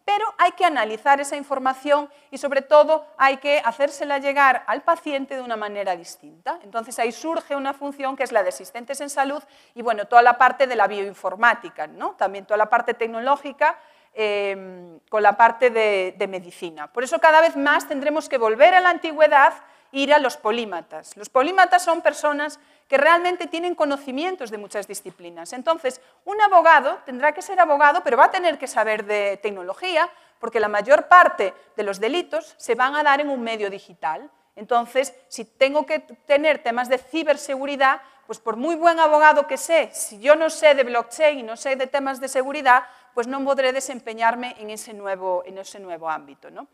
Pero hay que analizar esa información y, sobre todo, hay que hacérsela llegar al paciente de una manera distinta. Entonces, ahí surge una función que es la de asistentes en salud y, bueno, toda la parte de la bioinformática, ¿no? También toda la parte tecnológica con la parte de medicina. Por eso, cada vez más tendremos que volver a la antigüedad e ir a los polímatas. Los polímatas son personas que realmente tienen conocimientos de muchas disciplinas. Entonces, un abogado tendrá que ser abogado, pero va a tener que saber de tecnología, porque la mayor parte de los delitos se van a dar en un medio digital. Entonces, si tengo que tener temas de ciberseguridad, pues por muy buen abogado que sea, si yo no sé de blockchain y no sé de temas de seguridad, pues no podré desempeñarme en ese nuevo ámbito, ¿no?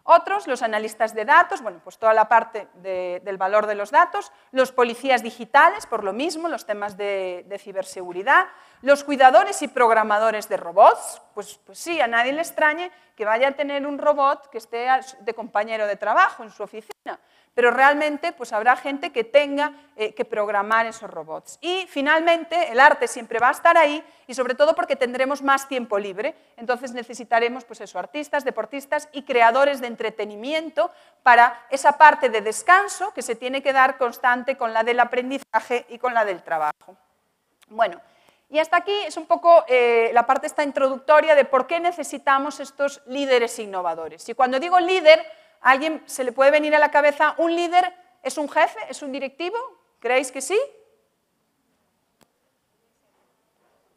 Otros, los analistas de datos, bueno, pues toda la parte del valor de los datos, los policías digitales, por lo mismo, los temas de ciberseguridad, los cuidadores y programadores de robots, pues sí, a nadie le extrañe que vaya a tener un robot que esté de compañero de trabajo en su oficina, pero realmente pues habrá gente que tenga que programar esos robots. Y finalmente el arte siempre va a estar ahí y sobre todo porque tendremos más tiempo libre, entonces necesitaremos pues eso, artistas, deportistas y creadores de entretenimiento para esa parte de descanso que se tiene que dar constante con la del aprendizaje y con la del trabajo. Bueno, y hasta aquí es un poco la parte esta introductoria de por qué necesitamos estos líderes innovadores. Y cuando digo líder, ¿a alguien se le puede venir a la cabeza un líder? ¿Es un jefe? ¿Es un directivo? ¿Creéis que sí?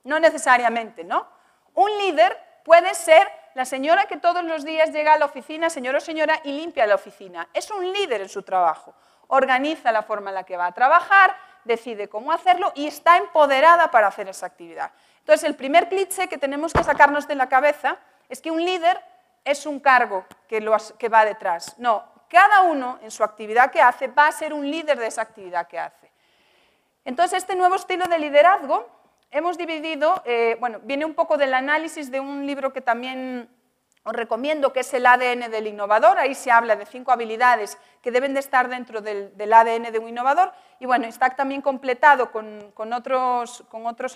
No necesariamente, ¿no? Un líder puede ser la señora que todos los días llega a la oficina, señor o señora, y limpia la oficina. Es un líder en su trabajo. Organiza la forma en la que va a trabajar, decide cómo hacerlo y está empoderada para hacer esa actividad. Entonces, el primer cliché que tenemos que sacarnos de la cabeza es que un líder es un cargo que va detrás. No, cada uno en su actividad que hace va a ser un líder de esa actividad que hace. Entonces, este nuevo estilo de liderazgo hemos dividido, bueno, viene un poco del análisis de un libro que también os recomiendo, que es el ADN del innovador. Ahí se habla de 5 habilidades que deben de estar dentro del ADN de un innovador y bueno, está también completado con otros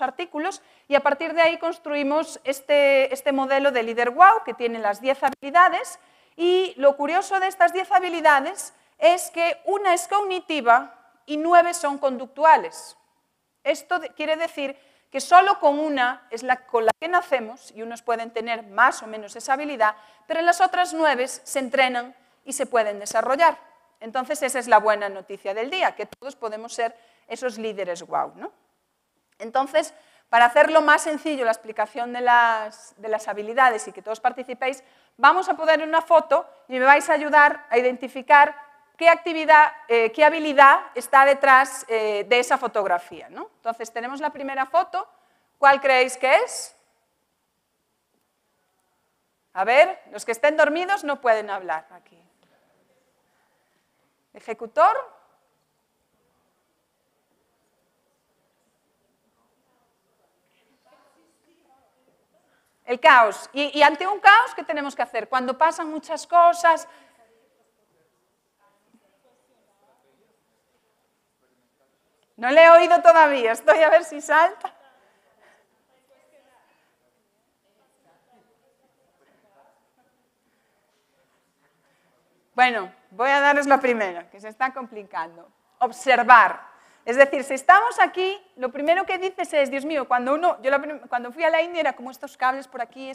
artículos y a partir de ahí construimos este modelo de líder wow que tiene las 10 habilidades y lo curioso de estas 10 habilidades es que una es cognitiva y 9 son conductuales. Esto quiere decir que solo con una es con la que nacemos, y unos pueden tener más o menos esa habilidad, pero las otras 9 se entrenan y se pueden desarrollar. Entonces, esa es la buena noticia del día, que todos podemos ser esos líderes wow, ¿no? Entonces, para hacerlo más sencillo la explicación de las habilidades y que todos participéis, vamos a poner una foto y me vais a ayudar a identificar qué actividad, qué habilidad está detrás de esa fotografía, ¿no? Entonces, tenemos la primera foto. ¿Cuál creéis que es? A ver, los que estén dormidos no pueden hablar aquí. Ejecutor. El caos. Y ante un caos, ¿qué tenemos que hacer? Cuando pasan muchas cosas. No le he oído todavía, estoy a ver si salta. Bueno, voy a darles la primera, que se está complicando. Observar. Es decir, si estamos aquí, lo primero que dices es, Dios mío, cuando fui a la India era como estos cables por aquí,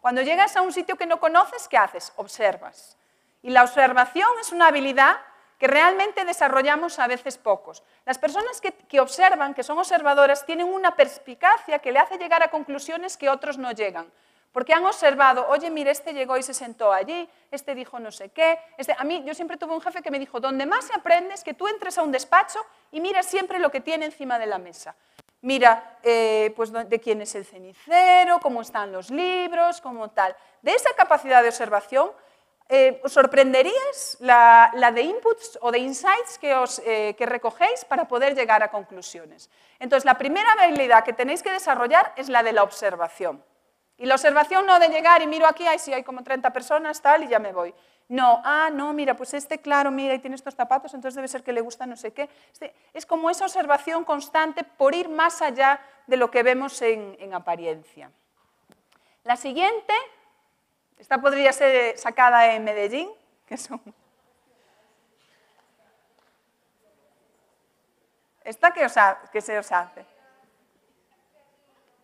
cuando llegas a un sitio que no conoces, ¿qué haces? Observas. Y la observación es una habilidad que realmente desarrollamos a veces pocos. Las personas que observan, que son observadoras, tienen una perspicacia que le hace llegar a conclusiones que otros no llegan. Porque han observado, oye, mira, este llegó y se sentó allí, este dijo no sé qué. A mí, yo siempre tuve un jefe que me dijo, donde más se aprende es que tú entres a un despacho y miras siempre lo que tiene encima de la mesa. Mira, pues de quién es el cenicero, cómo están los libros, cómo tal. De esa capacidad de observación, os sorprenderíais la de inputs o de insights que recogéis para poder llegar a conclusiones. Entonces, la primera habilidad que tenéis que desarrollar es la de la observación. Y la observación no de llegar y miro aquí, ay, sí, hay como 30 personas, tal, y ya me voy. No, no, mira, pues claro, mira, y tiene estos zapatos, entonces debe ser que le gusta no sé qué. Es como esa observación constante por ir más allá de lo que vemos en apariencia. La siguiente, esta podría ser sacada en Medellín, que son... ¿Esta qué se os hace?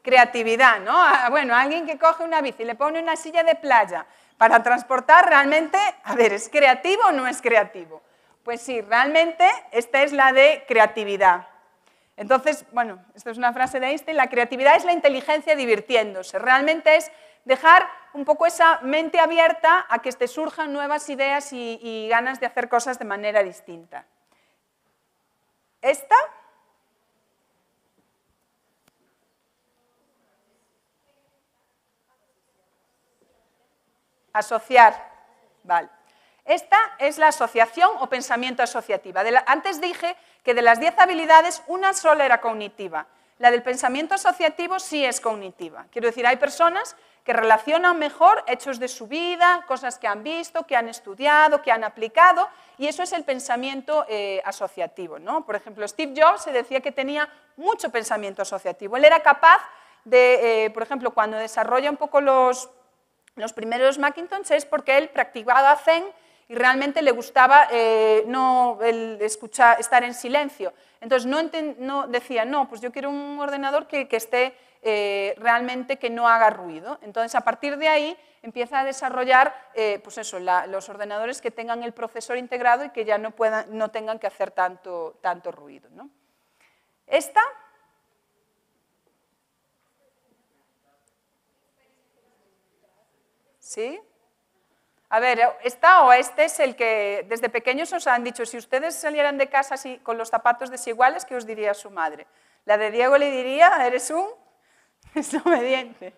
Creatividad, ¿no? Bueno, alguien que coge una bici y le pone una silla de playa para transportar realmente, a ver, ¿es creativo o no es creativo? Pues sí, realmente esta es la de creatividad. Entonces, bueno, esto es una frase de Einstein, la creatividad es la inteligencia divirtiéndose, realmente es dejar un poco esa mente abierta a que te surjan nuevas ideas y ganas de hacer cosas de manera distinta. Esta... Asociar. Vale. Esta es la asociación o pensamiento asociativa. Antes dije que de las 10 habilidades, una sola era cognitiva. La del pensamiento asociativo sí es cognitiva. Quiero decir, hay personas que relacionan mejor hechos de su vida, cosas que han visto, que han estudiado, que han aplicado, y eso es el pensamiento asociativo, ¿no? Por ejemplo, Steve Jobs se decía que tenía mucho pensamiento asociativo. Él era capaz de, por ejemplo, cuando desarrolla un poco los primeros Macintosh es porque él practicaba Zen y realmente le gustaba estar en silencio. Entonces decía, no, pues yo quiero un ordenador que esté realmente que no haga ruido. Entonces a partir de ahí empieza a desarrollar pues eso, los ordenadores que tengan el procesor integrado y que ya no tengan que hacer tanto ruido, ¿no? Esta... ¿Sí? A ver, esta o este es el que desde pequeños os han dicho, si ustedes salieran de casa así, con los zapatos desiguales, ¿qué os diría su madre? La de Diego le diría, eres un desobediente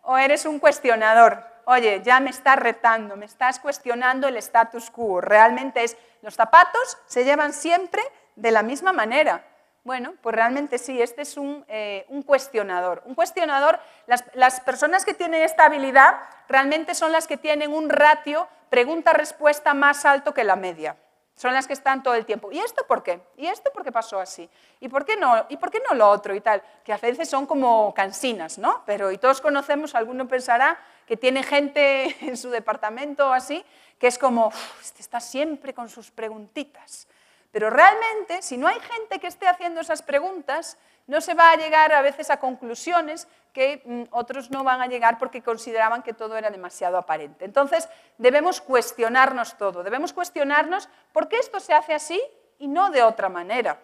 o eres un cuestionador. Oye, ya me estás retando, me estás cuestionando el status quo. Realmente los zapatos se llevan siempre de la misma manera. Bueno, pues realmente sí, este es un cuestionador. Un cuestionador, las personas que tienen esta habilidad realmente son las que tienen un ratio pregunta-respuesta más alto que la media. Son las que están todo el tiempo. ¿Y esto por qué? ¿Y esto por qué pasó así? ¿Y por qué no? ¿Y por qué no lo otro? Y tal, que a veces son como cansinas, ¿no? Pero y todos conocemos, alguno pensará que tiene gente en su departamento o así, que es como, este está siempre con sus preguntitas. Pero realmente, si no hay gente que esté haciendo esas preguntas, no se va a llegar a veces a conclusiones que otros no van a llegar porque consideraban que todo era demasiado aparente. Entonces, debemos cuestionarnos todo, debemos cuestionarnos por qué esto se hace así y no de otra manera.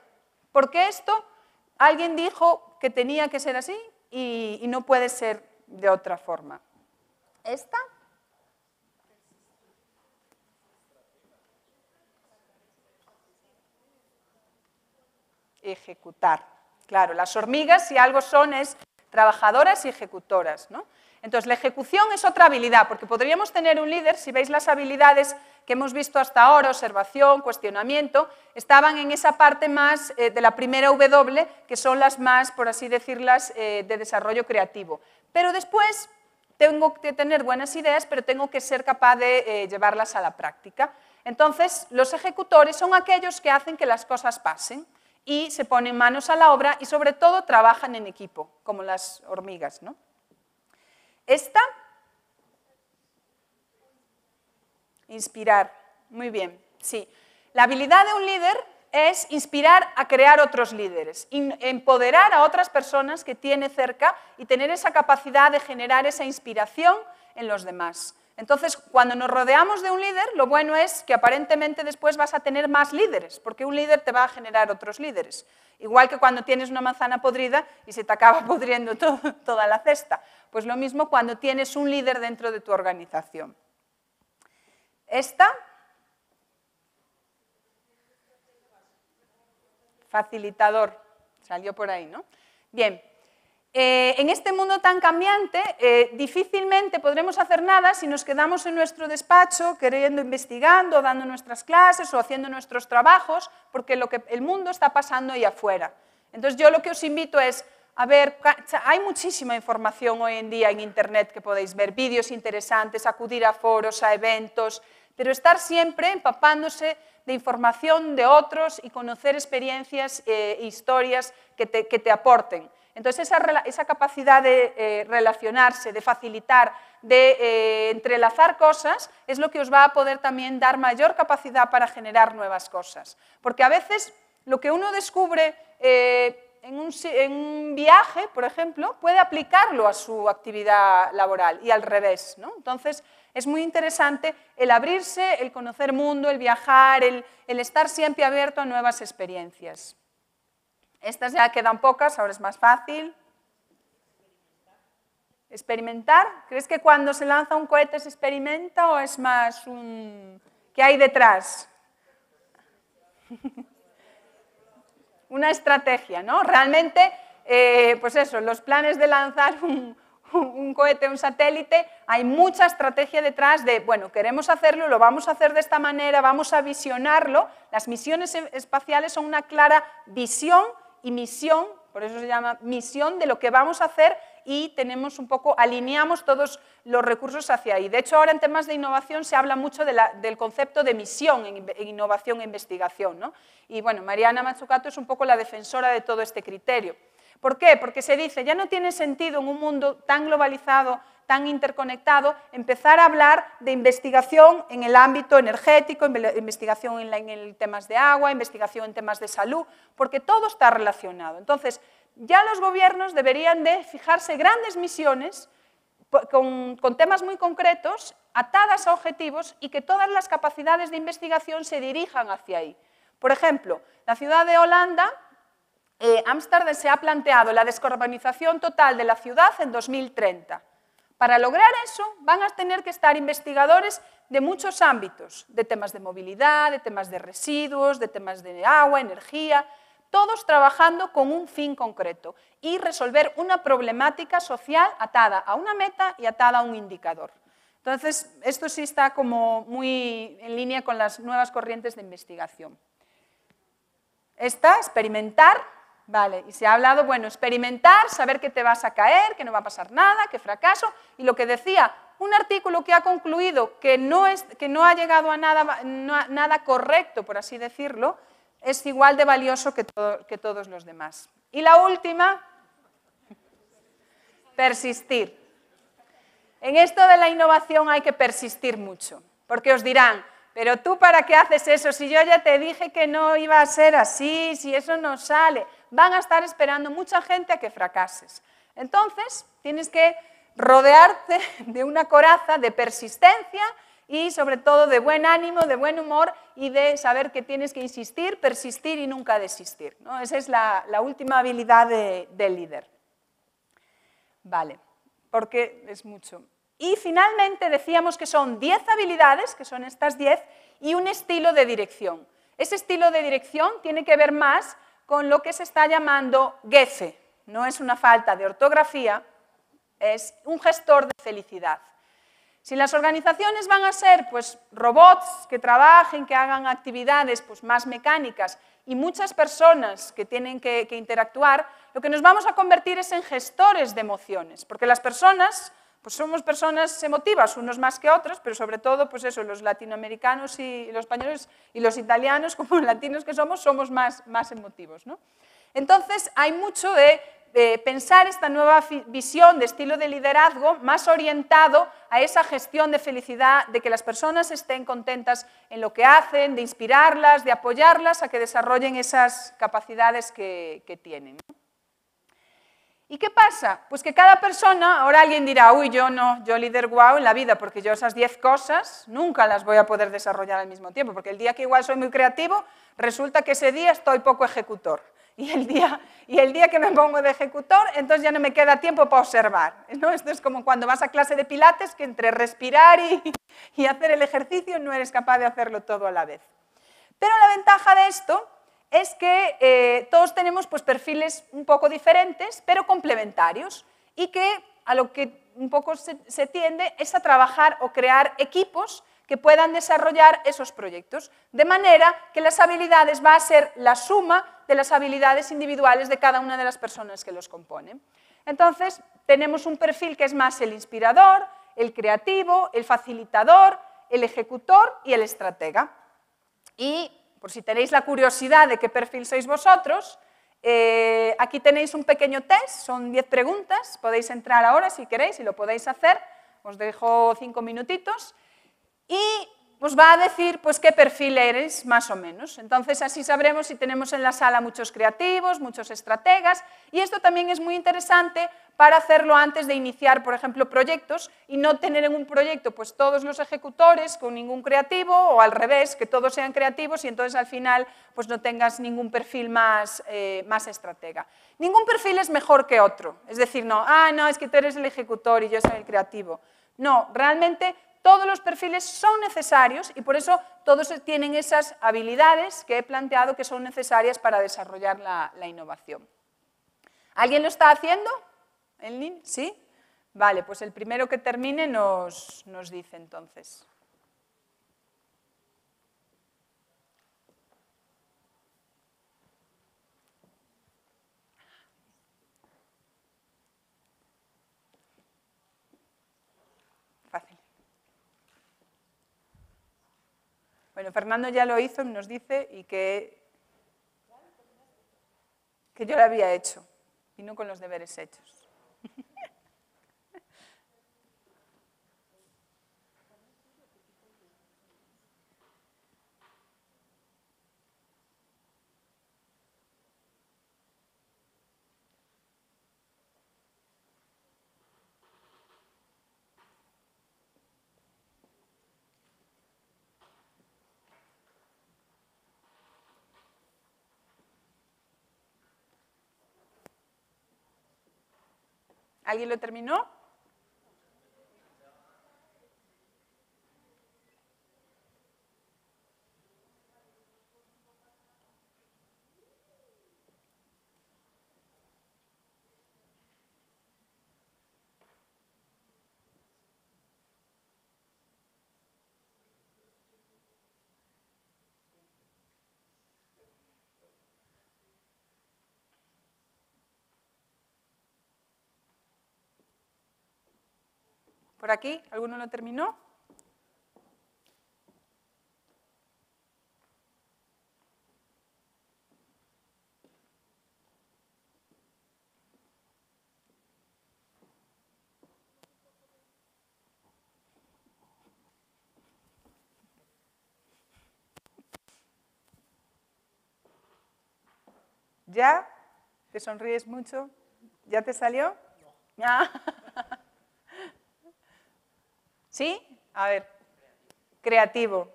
¿Por qué esto alguien dijo que tenía que ser así y no puede ser de otra forma? ¿Esta? Ejecutar. Claro, las hormigas, si algo son, es trabajadoras y ejecutoras, ¿no? Entonces, la ejecución es otra habilidad, porque podríamos tener un líder, si veis las habilidades que hemos visto hasta ahora, observación, cuestionamiento, estaban en esa parte más de la primera W, que son las más, por así decirlas, de desarrollo creativo. Pero después tengo que tener buenas ideas, pero tengo que ser capaz de llevarlas a la práctica. Entonces, los ejecutores son aquellos que hacen que las cosas pasen y se ponen manos a la obra y, sobre todo, trabajan en equipo, como las hormigas, ¿no? Esta, inspirar, muy bien, sí. La habilidad de un líder es inspirar a crear otros líderes, empoderar a otras personas que tiene cerca y tener esa capacidad de generar esa inspiración en los demás. Entonces, cuando nos rodeamos de un líder, lo bueno es que aparentemente después vas a tener más líderes, porque un líder te va a generar otros líderes. Igual que cuando tienes una manzana podrida y se te acaba pudriendo toda la cesta. Pues lo mismo cuando tienes un líder dentro de tu organización. Esta, facilitador, salió por ahí, ¿no? Bien. En este mundo tan cambiante, difícilmente podremos hacer nada si nos quedamos en nuestro despacho, investigando, dando nuestras clases o haciendo nuestros trabajos, porque el mundo está pasando ahí afuera. Entonces, yo lo que os invito es, a ver, hay muchísima información hoy en día en Internet que podéis ver, vídeos interesantes, acudir a foros, a eventos, pero estar siempre empapándose de información de otros y conocer experiencias e historias que te aporten. Entonces, esa capacidad de relacionarse, de facilitar, de entrelazar cosas, es lo que os va a poder también dar mayor capacidad para generar nuevas cosas. Porque a veces lo que uno descubre en un viaje, por ejemplo, puede aplicarlo a su actividad laboral y al revés, ¿no? Entonces, es muy interesante el abrirse, el conocer mundo, el viajar, el estar siempre abierto a nuevas experiencias. Estas ya quedan pocas, ahora es más fácil. ¿Experimentar? ¿Crees que cuando se lanza un cohete se experimenta o es más un... ¿Qué hay detrás? Una estrategia, ¿no? Realmente, pues eso, los planes de lanzar un cohete, un satélite, hay mucha estrategia detrás de, bueno, queremos hacerlo, lo vamos a hacer de esta manera, vamos a visionarlo. Las misiones espaciales son una clara visión y misión, por eso se llama misión de lo que vamos a hacer y tenemos un poco, alineamos todos los recursos hacia ahí. De hecho, ahora en temas de innovación se habla mucho del concepto de misión en innovación e investigación, ¿no? Y bueno, Mariana Mazzucato es un poco la defensora de todo este criterio. ¿Por qué? Porque se dice, ya no tiene sentido en un mundo tan globalizado, tan interconectado, empezar a hablar de investigación en el ámbito energético, investigación en temas de agua, investigación en temas de salud, porque todo está relacionado. Entonces, ya los gobiernos deberían de fijarse grandes misiones con temas muy concretos, atadas a objetivos y que todas las capacidades de investigación se dirijan hacia ahí. Por ejemplo, la ciudad de Holanda, Ámsterdam, se ha planteado la descarbonización total de la ciudad en 2030. Para lograr eso van a tener que estar investigadores de muchos ámbitos, de temas de movilidad, de temas de residuos, de temas de agua, energía, todos trabajando con un fin concreto y resolver una problemática social atada a una meta y atada a un indicador. Entonces, esto sí está como muy en línea con las nuevas corrientes de investigación. Esta, experimentar. Vale, y se ha hablado, bueno, experimentar, saber que te vas a caer, que no va a pasar nada, que fracaso, y lo que decía, un artículo que ha concluido que no ha llegado a nada correcto, por así decirlo, es igual de valioso que todos los demás. Y la última, persistir. En esto de la innovación hay que persistir mucho, porque os dirán, pero tú ¿para qué haces eso? Si yo ya te dije que no iba a ser así, si eso no sale. Van a estar esperando mucha gente a que fracases. Entonces, tienes que rodearte de una coraza de persistencia y sobre todo de buen ánimo, de buen humor y de saber que tienes que insistir, persistir y nunca desistir, ¿no? Esa es la última habilidad del líder. Vale, porque es mucho. Y finalmente decíamos que son 10 habilidades, que son estas 10, y un estilo de dirección. Ese estilo de dirección tiene que ver más con lo que se está llamando GEFE, no es una falta de ortografía, es un gestor de felicidad. Si las organizaciones van a ser pues, robots que trabajen, que hagan actividades pues, más mecánicas y muchas personas que tienen que interactuar, lo que nos vamos a convertir es en gestores de emociones, porque las personas pues somos personas emotivas, unos más que otros, pero sobre todo pues eso, los latinoamericanos y los españoles y los italianos, como latinos que somos más emotivos, ¿no? Entonces hay mucho de pensar esta nueva visión de estilo de liderazgo más orientado a esa gestión de felicidad, de que las personas estén contentas en lo que hacen, de inspirarlas, de apoyarlas a que desarrollen esas capacidades que tienen. ¿Y qué pasa? Pues que cada persona, ahora alguien dirá, uy, yo no, yo líder guau en la vida, porque yo esas 10 cosas nunca las voy a poder desarrollar al mismo tiempo, porque el día que igual soy muy creativo, resulta que ese día estoy poco ejecutor. Y el día que me pongo de ejecutor, entonces ya no me queda tiempo para observar, ¿no? Esto es como cuando vas a clase de pilates, que entre respirar y hacer el ejercicio no eres capaz de hacerlo todo a la vez. Pero la ventaja de esto es que todos tenemos pues, perfiles un poco diferentes, pero complementarios, y que a lo que un poco se tiende es a trabajar o crear equipos que puedan desarrollar esos proyectos, de manera que las habilidades va a ser la suma de las habilidades individuales de cada una de las personas que los componen. Entonces, tenemos un perfil que es más el inspirador, el creativo, el facilitador, el ejecutor y el estratega. Y, por si tenéis la curiosidad de qué perfil sois vosotros, aquí tenéis un pequeño test, son 10 preguntas, podéis entrar ahora si queréis y lo podéis hacer, os dejo 5 minutitos. Y os va a decir pues, qué perfil eres, más o menos. Entonces, así sabremos si tenemos en la sala muchos creativos, muchos estrategas, y esto también es muy interesante para hacerlo antes de iniciar, por ejemplo, proyectos, y no tener en un proyecto pues, todos los ejecutores con ningún creativo, o al revés, que todos sean creativos, y entonces al final pues, no tengas ningún perfil más estratega. Ningún perfil es mejor que otro, es decir, no, es que tú eres el ejecutor y yo soy el creativo. No, realmente todos los perfiles son necesarios y por eso todos tienen esas habilidades que he planteado que son necesarias para desarrollar la innovación. ¿Alguien lo está haciendo? ¿Sí? Vale, pues el primero que termine nos dice entonces. Fácil. Bueno, Fernando ya lo hizo y nos dice y que yo lo había hecho y no con los deberes hechos. ¿Alguien lo terminó? ¿Por aquí? ¿Alguno lo terminó? ¿Ya? ¿Te sonríes mucho? ¿Ya te salió? No. ¿Sí? A ver. Creativo.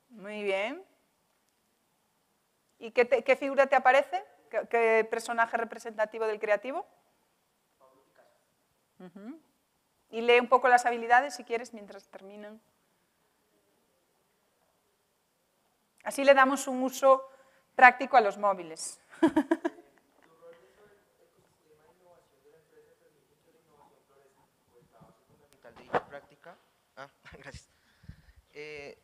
Muy bien. ¿Y qué figura te aparece? ¿Qué personaje representativo del creativo? Y lee un poco las habilidades, si quieres, mientras terminan. Así le damos un uso práctico a los móviles.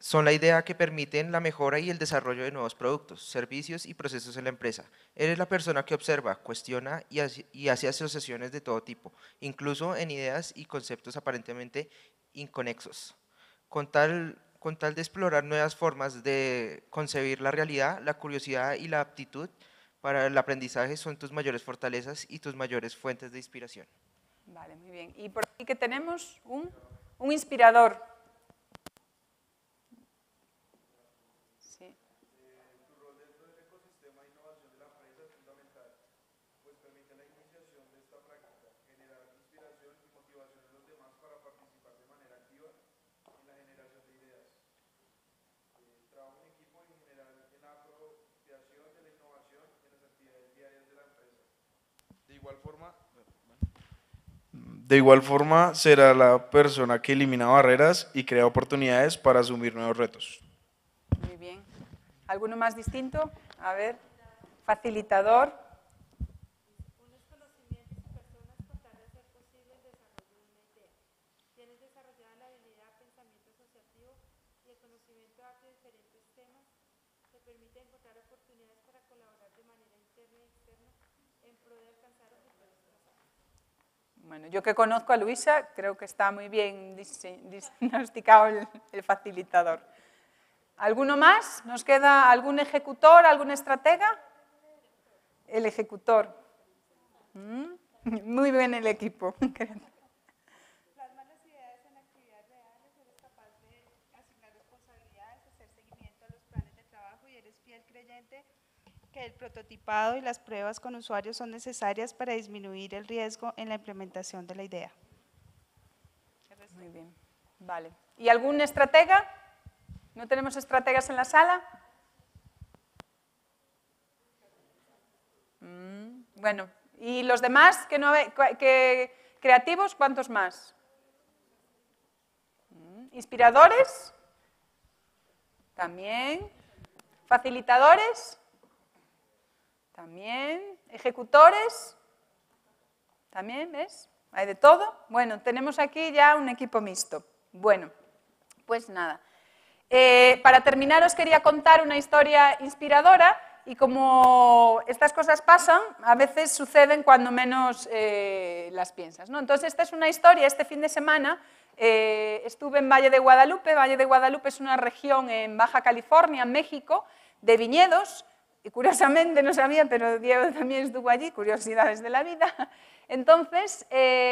son la idea que permiten la mejora y el desarrollo de nuevos productos, servicios y procesos en la empresa. Eres la persona que observa, cuestiona y hace asociaciones de todo tipo, incluso en ideas y conceptos aparentemente inconexos. Con tal de explorar nuevas formas de concebir la realidad, la curiosidad y la aptitud para el aprendizaje son tus mayores fortalezas y tus mayores fuentes de inspiración. Vale, muy bien. Y por aquí que tenemos un inspirador. Sí. Tu rol dentro del ecosistema de innovación de la empresa es fundamental, pues permite la iniciación de esta práctica, generar inspiración y motivación en los demás para participar de manera activa en la generación de ideas. Trabajo en equipo y en general en la apropiación de la innovación en las actividades diarias de la empresa. De igual forma, será la persona que elimina barreras y crea oportunidades para asumir nuevos retos. Muy bien. ¿Alguno más distinto? A ver, facilitador. Unos conocimientos y personas con tal de hacer posible el desarrollo de una idea. Tienes desarrollada la habilidad de pensamiento asociativo y el conocimiento amplio de diferentes temas que permite encontrar oportunidades para colaborar de manera interna y externa en pro de alcanzar objetivos trazados. Bueno, yo que conozco a Luisa, creo que está muy bien diagnosticado el facilitador. ¿Alguno más? ¿Nos queda algún ejecutor, algún estratega? El ejecutor. Muy bien el equipo. Plasma las ideas en actividades reales, eres capaz de asignar responsabilidades, hacer seguimiento a los planes de trabajo y eres fiel creyente que el prototipado y las pruebas con usuarios son necesarias para disminuir el riesgo en la implementación de la idea. Muy bien, vale. ¿Y algún estratega? ¿No tenemos estrategas en la sala? Bueno, ¿y los demás creativos? ¿Cuántos más? ¿Inspiradores? También. ¿Facilitadores? También. ¿Ejecutores? También, ¿ves? Hay de todo. Bueno, tenemos aquí ya un equipo mixto. Bueno, pues nada. Para terminar os quería contar una historia inspiradora y como estas cosas pasan, a veces suceden cuando menos las piensas, ¿no? Entonces esta es una historia, este fin de semana estuve en Valle de Guadalupe. Valle de Guadalupe es una región en Baja California, en México, de viñedos, y curiosamente no sabía, pero Diego también estuvo allí, curiosidades de la vida. Entonces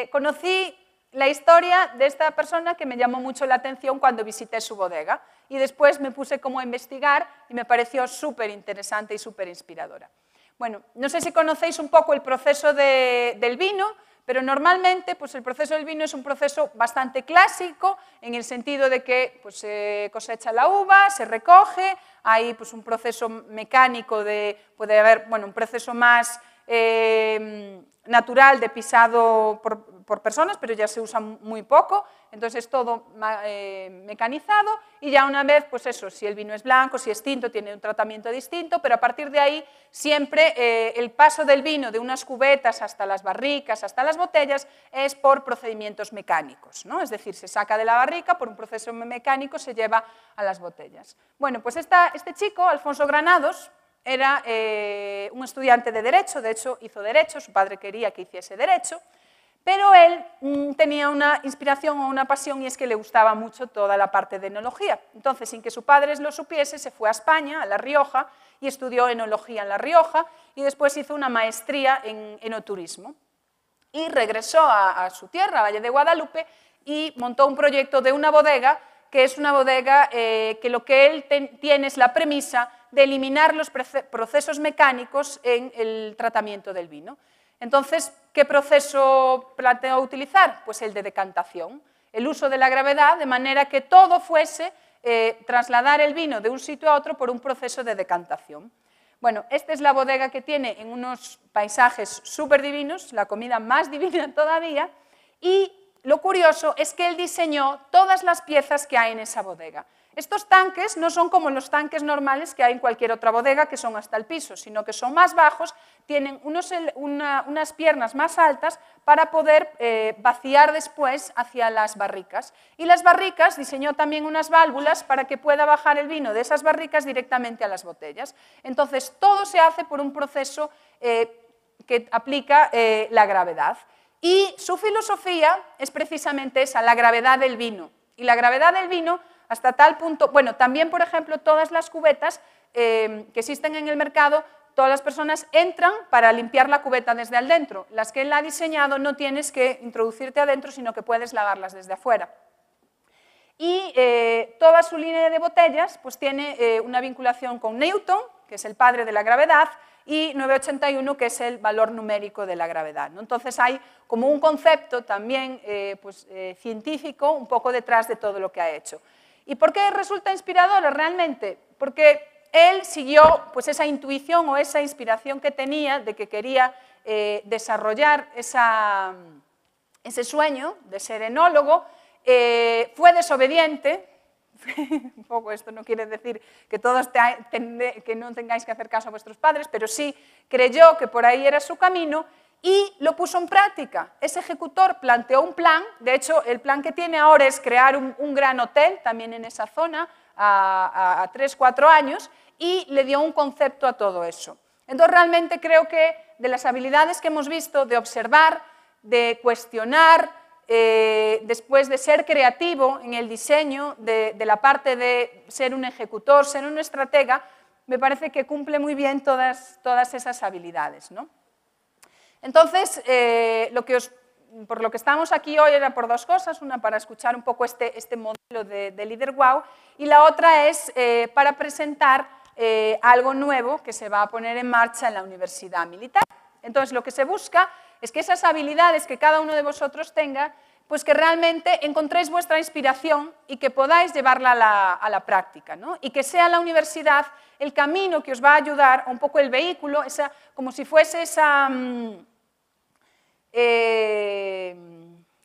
conocí la historia de esta persona que me llamó mucho la atención cuando visité su bodega y después me puse como a investigar y me pareció súper interesante y súper inspiradora. Bueno, no sé si conocéis un poco el proceso del vino, pero normalmente pues, el proceso del vino es un proceso bastante clásico en el sentido de que pues, se cosecha la uva, se recoge, hay pues, un proceso mecánico, puede haber bueno, un proceso más natural de pisado por personas, pero ya se usa muy poco, entonces es todo mecanizado y ya una vez, pues eso, si el vino es blanco, si es tinto, tiene un tratamiento distinto, pero a partir de ahí siempre el paso del vino de unas cubetas hasta las barricas, hasta las botellas, es por procedimientos mecánicos, ¿no? Es decir, se saca de la barrica, por un proceso mecánico se lleva a las botellas. Bueno, pues este chico, Alfonso Granados, era un estudiante de Derecho, de hecho hizo Derecho, su padre quería que hiciese Derecho, pero él tenía una inspiración o una pasión y es que le gustaba mucho toda la parte de enología. Entonces, sin que su padre lo supiese, se fue a España, a La Rioja, y estudió enología en La Rioja y después hizo una maestría en enoturismo. Y regresó a su tierra, a Valle de Guadalupe, y montó un proyecto de una bodega, que es una bodega que lo que él tiene es la premisa de eliminar los procesos mecánicos en el tratamiento del vino. Entonces, ¿qué proceso planteó utilizar? Pues el de decantación, el uso de la gravedad, de manera que todo fuese trasladar el vino de un sitio a otro por un proceso de decantación. Bueno, esta es la bodega que tiene en unos paisajes súper divinos, la comida más divina todavía, y lo curioso es que él diseñó todas las piezas que hay en esa bodega. Estos tanques no son como los tanques normales que hay en cualquier otra bodega, que son hasta el piso, sino que son más bajos, tienen unas piernas más altas para poder vaciar después hacia las barricas. Y las barricas diseñó también unas válvulas para que pueda bajar el vino de esas barricas directamente a las botellas. Entonces, todo se hace por un proceso que aplica la gravedad. Y su filosofía es precisamente esa, la gravedad del vino. Y la gravedad del vino hasta tal punto, bueno, también, por ejemplo, todas las cubetas que existen en el mercado, todas las personas entran para limpiar la cubeta desde adentro. Las que él ha diseñado no tienes que introducirte adentro, sino que puedes lavarlas desde afuera. Y toda su línea de botellas pues, tiene una vinculación con Newton, que es el padre de la gravedad, y 981, que es el valor numérico de la gravedad, ¿no? Entonces hay como un concepto también científico un poco detrás de todo lo que ha hecho. ¿Y por qué resulta inspirador realmente? Porque él siguió pues, esa intuición o esa inspiración que tenía de que quería desarrollar ese sueño de ser enólogo, fue desobediente. Un poco esto no quiere decir que todos que no tengáis que hacer caso a vuestros padres, pero sí creyó que por ahí era su camino y lo puso en práctica. Ese ejecutor planteó un plan, de hecho el plan que tiene ahora es crear un gran hotel también en esa zona a 3-4 años y le dio un concepto a todo eso. Entonces realmente creo que de las habilidades que hemos visto de observar, de cuestionar, después de ser creativo en el diseño, de la parte de ser un ejecutor, ser un estratega, me parece que cumple muy bien todas esas habilidades, ¿no? Entonces, por lo que estamos aquí hoy era por dos cosas, una para escuchar un poco este modelo de líder wow y la otra es para presentar algo nuevo que se va a poner en marcha en la Universidad Militar. Entonces, lo que se busca es que esas habilidades que cada uno de vosotros tenga, pues que realmente encontréis vuestra inspiración y que podáis llevarla a la práctica, ¿no? Y que sea la universidad el camino que os va a ayudar, un poco el vehículo, como si fuese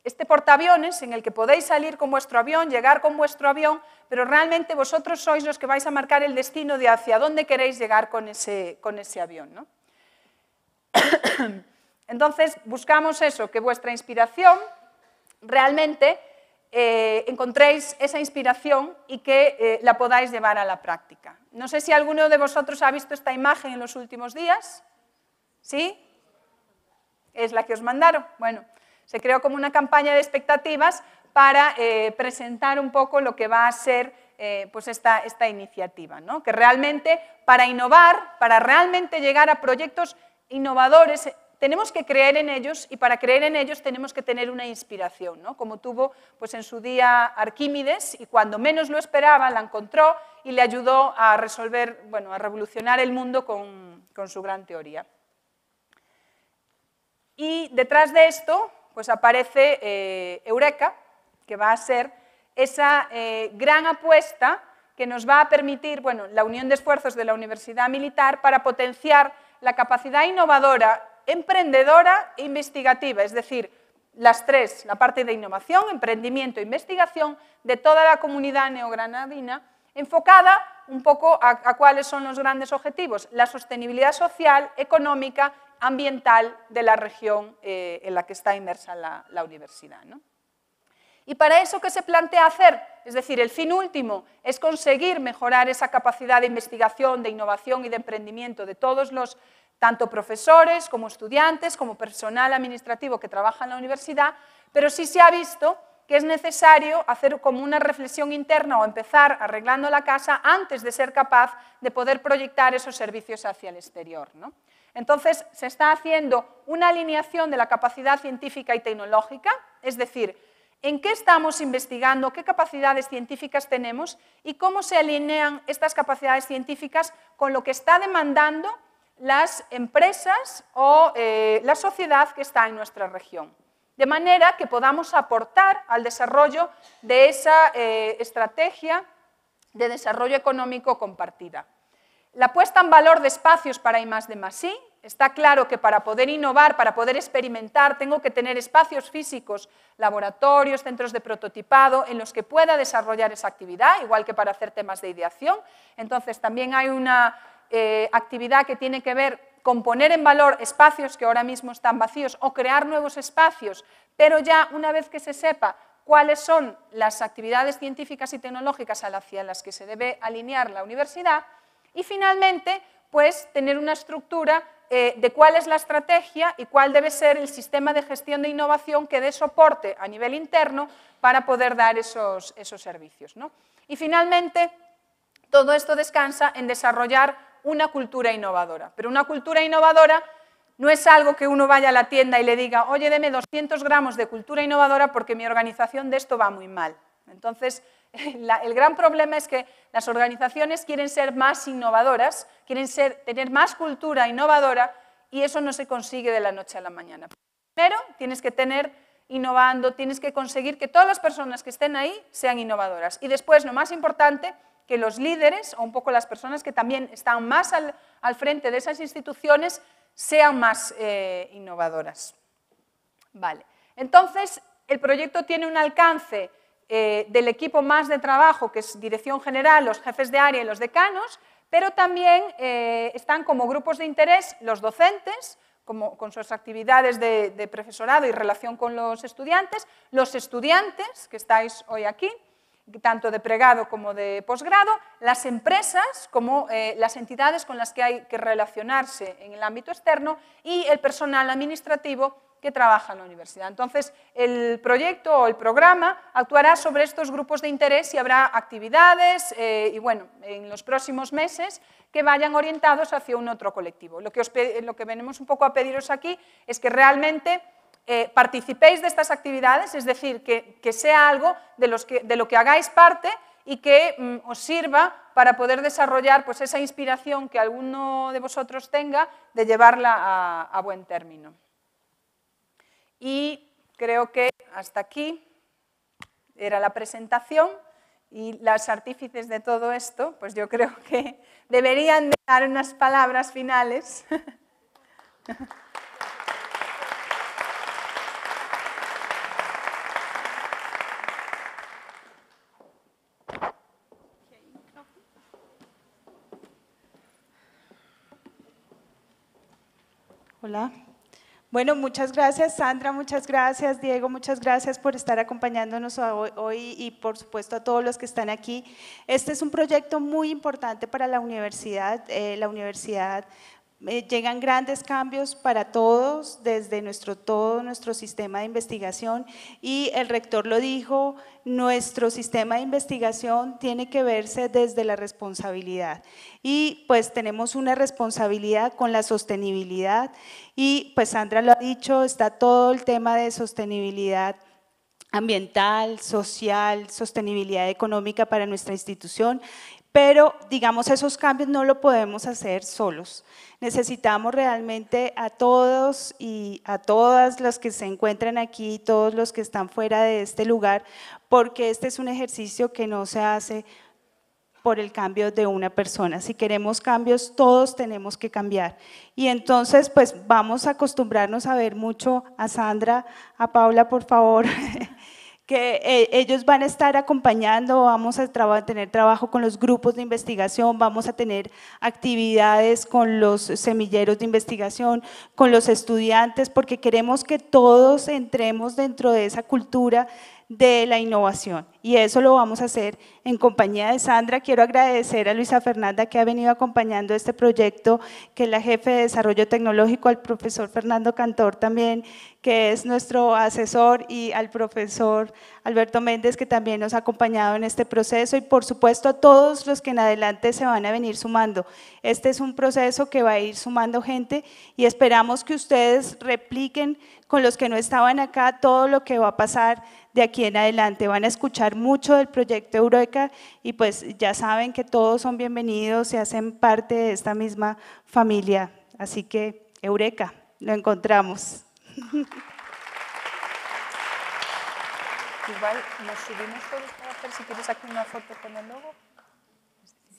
este portaaviones en el que podéis salir con vuestro avión, llegar con vuestro avión, pero realmente vosotros sois los que vais a marcar el destino de hacia dónde queréis llegar con ese avión, ¿no? Entonces, buscamos eso, que vuestra inspiración realmente encontréis esa inspiración y que la podáis llevar a la práctica. No sé si alguno de vosotros ha visto esta imagen en los últimos días. ¿Sí? Es la que os mandaron. Bueno, se creó como una campaña de expectativas para presentar un poco lo que va a ser pues esta iniciativa, ¿no? Que realmente para innovar, para realmente llegar a proyectos innovadores, tenemos que creer en ellos y para creer en ellos tenemos que tener una inspiración, ¿no? Como tuvo pues, en su día Arquímedes y cuando menos lo esperaba la encontró y le ayudó a resolver, bueno, a revolucionar el mundo con su gran teoría. Y detrás de esto pues, aparece Eureka, que va a ser esa gran apuesta que nos va a permitir, bueno, la unión de esfuerzos de la Universidad Militar para potenciar la capacidad innovadora, emprendedora e investigativa, es decir, las tres, la parte de innovación, emprendimiento e investigación de toda la comunidad neogranadina, enfocada un poco a cuáles son los grandes objetivos, la sostenibilidad social, económica, ambiental de la región en la que está inmersa la universidad, ¿no? Y para eso, ¿qué se plantea hacer? Es decir, el fin último es conseguir mejorar esa capacidad de investigación, de innovación y de emprendimiento de todos los, tanto profesores como estudiantes, como personal administrativo que trabaja en la universidad, pero sí se ha visto que es necesario hacer como una reflexión interna o empezar arreglando la casa antes de ser capaz de poder proyectar esos servicios hacia el exterior, ¿no? Entonces, se está haciendo una alineación de la capacidad científica y tecnológica, es decir, en qué estamos investigando, qué capacidades científicas tenemos y cómo se alinean estas capacidades científicas con lo que está demandando las empresas o la sociedad que está en nuestra región. De manera que podamos aportar al desarrollo de esa estrategia de desarrollo económico compartida. La puesta en valor de espacios para I+D+I, está claro que para poder innovar, para poder experimentar, tengo que tener espacios físicos, laboratorios, centros de prototipado, en los que pueda desarrollar esa actividad, igual que para hacer temas de ideación. Entonces, también hay una actividad que tiene que ver con poner en valor espacios que ahora mismo están vacíos o crear nuevos espacios, pero ya una vez que se sepa cuáles son las actividades científicas y tecnológicas hacia las que se debe alinear la universidad, y finalmente, pues tener una estructura de cuál es la estrategia y cuál debe ser el sistema de gestión de innovación que dé soporte a nivel interno para poder dar esos servicios, ¿no? Y finalmente, todo esto descansa en desarrollar una cultura innovadora, pero una cultura innovadora no es algo que uno vaya a la tienda y le diga, oye, deme 200 gramos de cultura innovadora porque mi organización de esto va muy mal. Entonces, el gran problema es que las organizaciones quieren ser más innovadoras, quieren tener más cultura innovadora y eso no se consigue de la noche a la mañana. Primero, tienes que tener innovando, tienes que conseguir que todas las personas que estén ahí sean innovadoras. Y después, lo más importante, que los líderes, o un poco las personas que también están más al frente de esas instituciones, sean más innovadoras. Vale. Entonces, el proyecto tiene un alcance del equipo más de trabajo, que es dirección general, los jefes de área y los decanos, pero también están como grupos de interés los docentes, con sus actividades de profesorado y relación con los estudiantes, que estáis hoy aquí, tanto de pregrado como de posgrado, las empresas, como las entidades con las que hay que relacionarse en el ámbito externo y el personal administrativo que trabaja en la universidad. Entonces, el proyecto o el programa actuará sobre estos grupos de interés y habrá actividades y, bueno, en los próximos meses que vayan orientados hacia un otro colectivo. Lo que venimos un poco a pediros aquí es que realmente participéis de estas actividades, es decir, que sea algo de lo que hagáis parte y que os sirva para poder desarrollar pues, esa inspiración que alguno de vosotros tenga de llevarla a buen término. Y creo que hasta aquí era la presentación y las artífices de todo esto, pues yo creo que deberían de dar unas palabras finales. Hola. Bueno, muchas gracias Sandra, muchas gracias Diego, muchas gracias por estar acompañándonos hoy y por supuesto a todos los que están aquí. Este es un proyecto muy importante para la universidad. Llegan grandes cambios para todos, desde todo nuestro sistema de investigación y el rector lo dijo, nuestro sistema de investigación tiene que verse desde la responsabilidad y pues tenemos una responsabilidad con la sostenibilidad y pues Sandra lo ha dicho, está todo el tema de sostenibilidad ambiental, social, sostenibilidad económica para nuestra institución, pero digamos esos cambios no lo podemos hacer solos. Necesitamos realmente a todos y a todas los que se encuentran aquí, todos los que están fuera de este lugar, porque este es un ejercicio que no se hace por el cambio de una persona. Si queremos cambios, todos tenemos que cambiar. Y entonces, pues vamos a acostumbrarnos a ver mucho a Sandra, a Paula, por favor, que ellos van a estar acompañando, vamos a tener trabajo con los grupos de investigación, vamos a tener actividades con los semilleros de investigación, con los estudiantes, porque queremos que todos entremos dentro de esa cultura de la innovación y eso lo vamos a hacer en compañía de Sandra. Quiero agradecer a Luisa Fernanda que ha venido acompañando este proyecto, que es la jefe de desarrollo tecnológico, al profesor Fernando Cantor también, que es nuestro asesor, y al profesor Alberto Méndez, que también nos ha acompañado en este proceso, y por supuesto a todos los que en adelante se van a venir sumando. Este es un proceso que va a ir sumando gente y esperamos que ustedes repliquen con los que no estaban acá todo lo que va a pasar de aquí en adelante. Van a escuchar mucho del proyecto Eureka y pues ya saben que todos son bienvenidos y hacen parte de esta misma familia. Así que Eureka, lo encontramos. Igual nos subimos todos para hacer, si quieres, aquí una foto con el logo.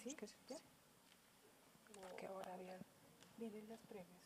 ¿Sí? ¿Qué hora vienen las premios?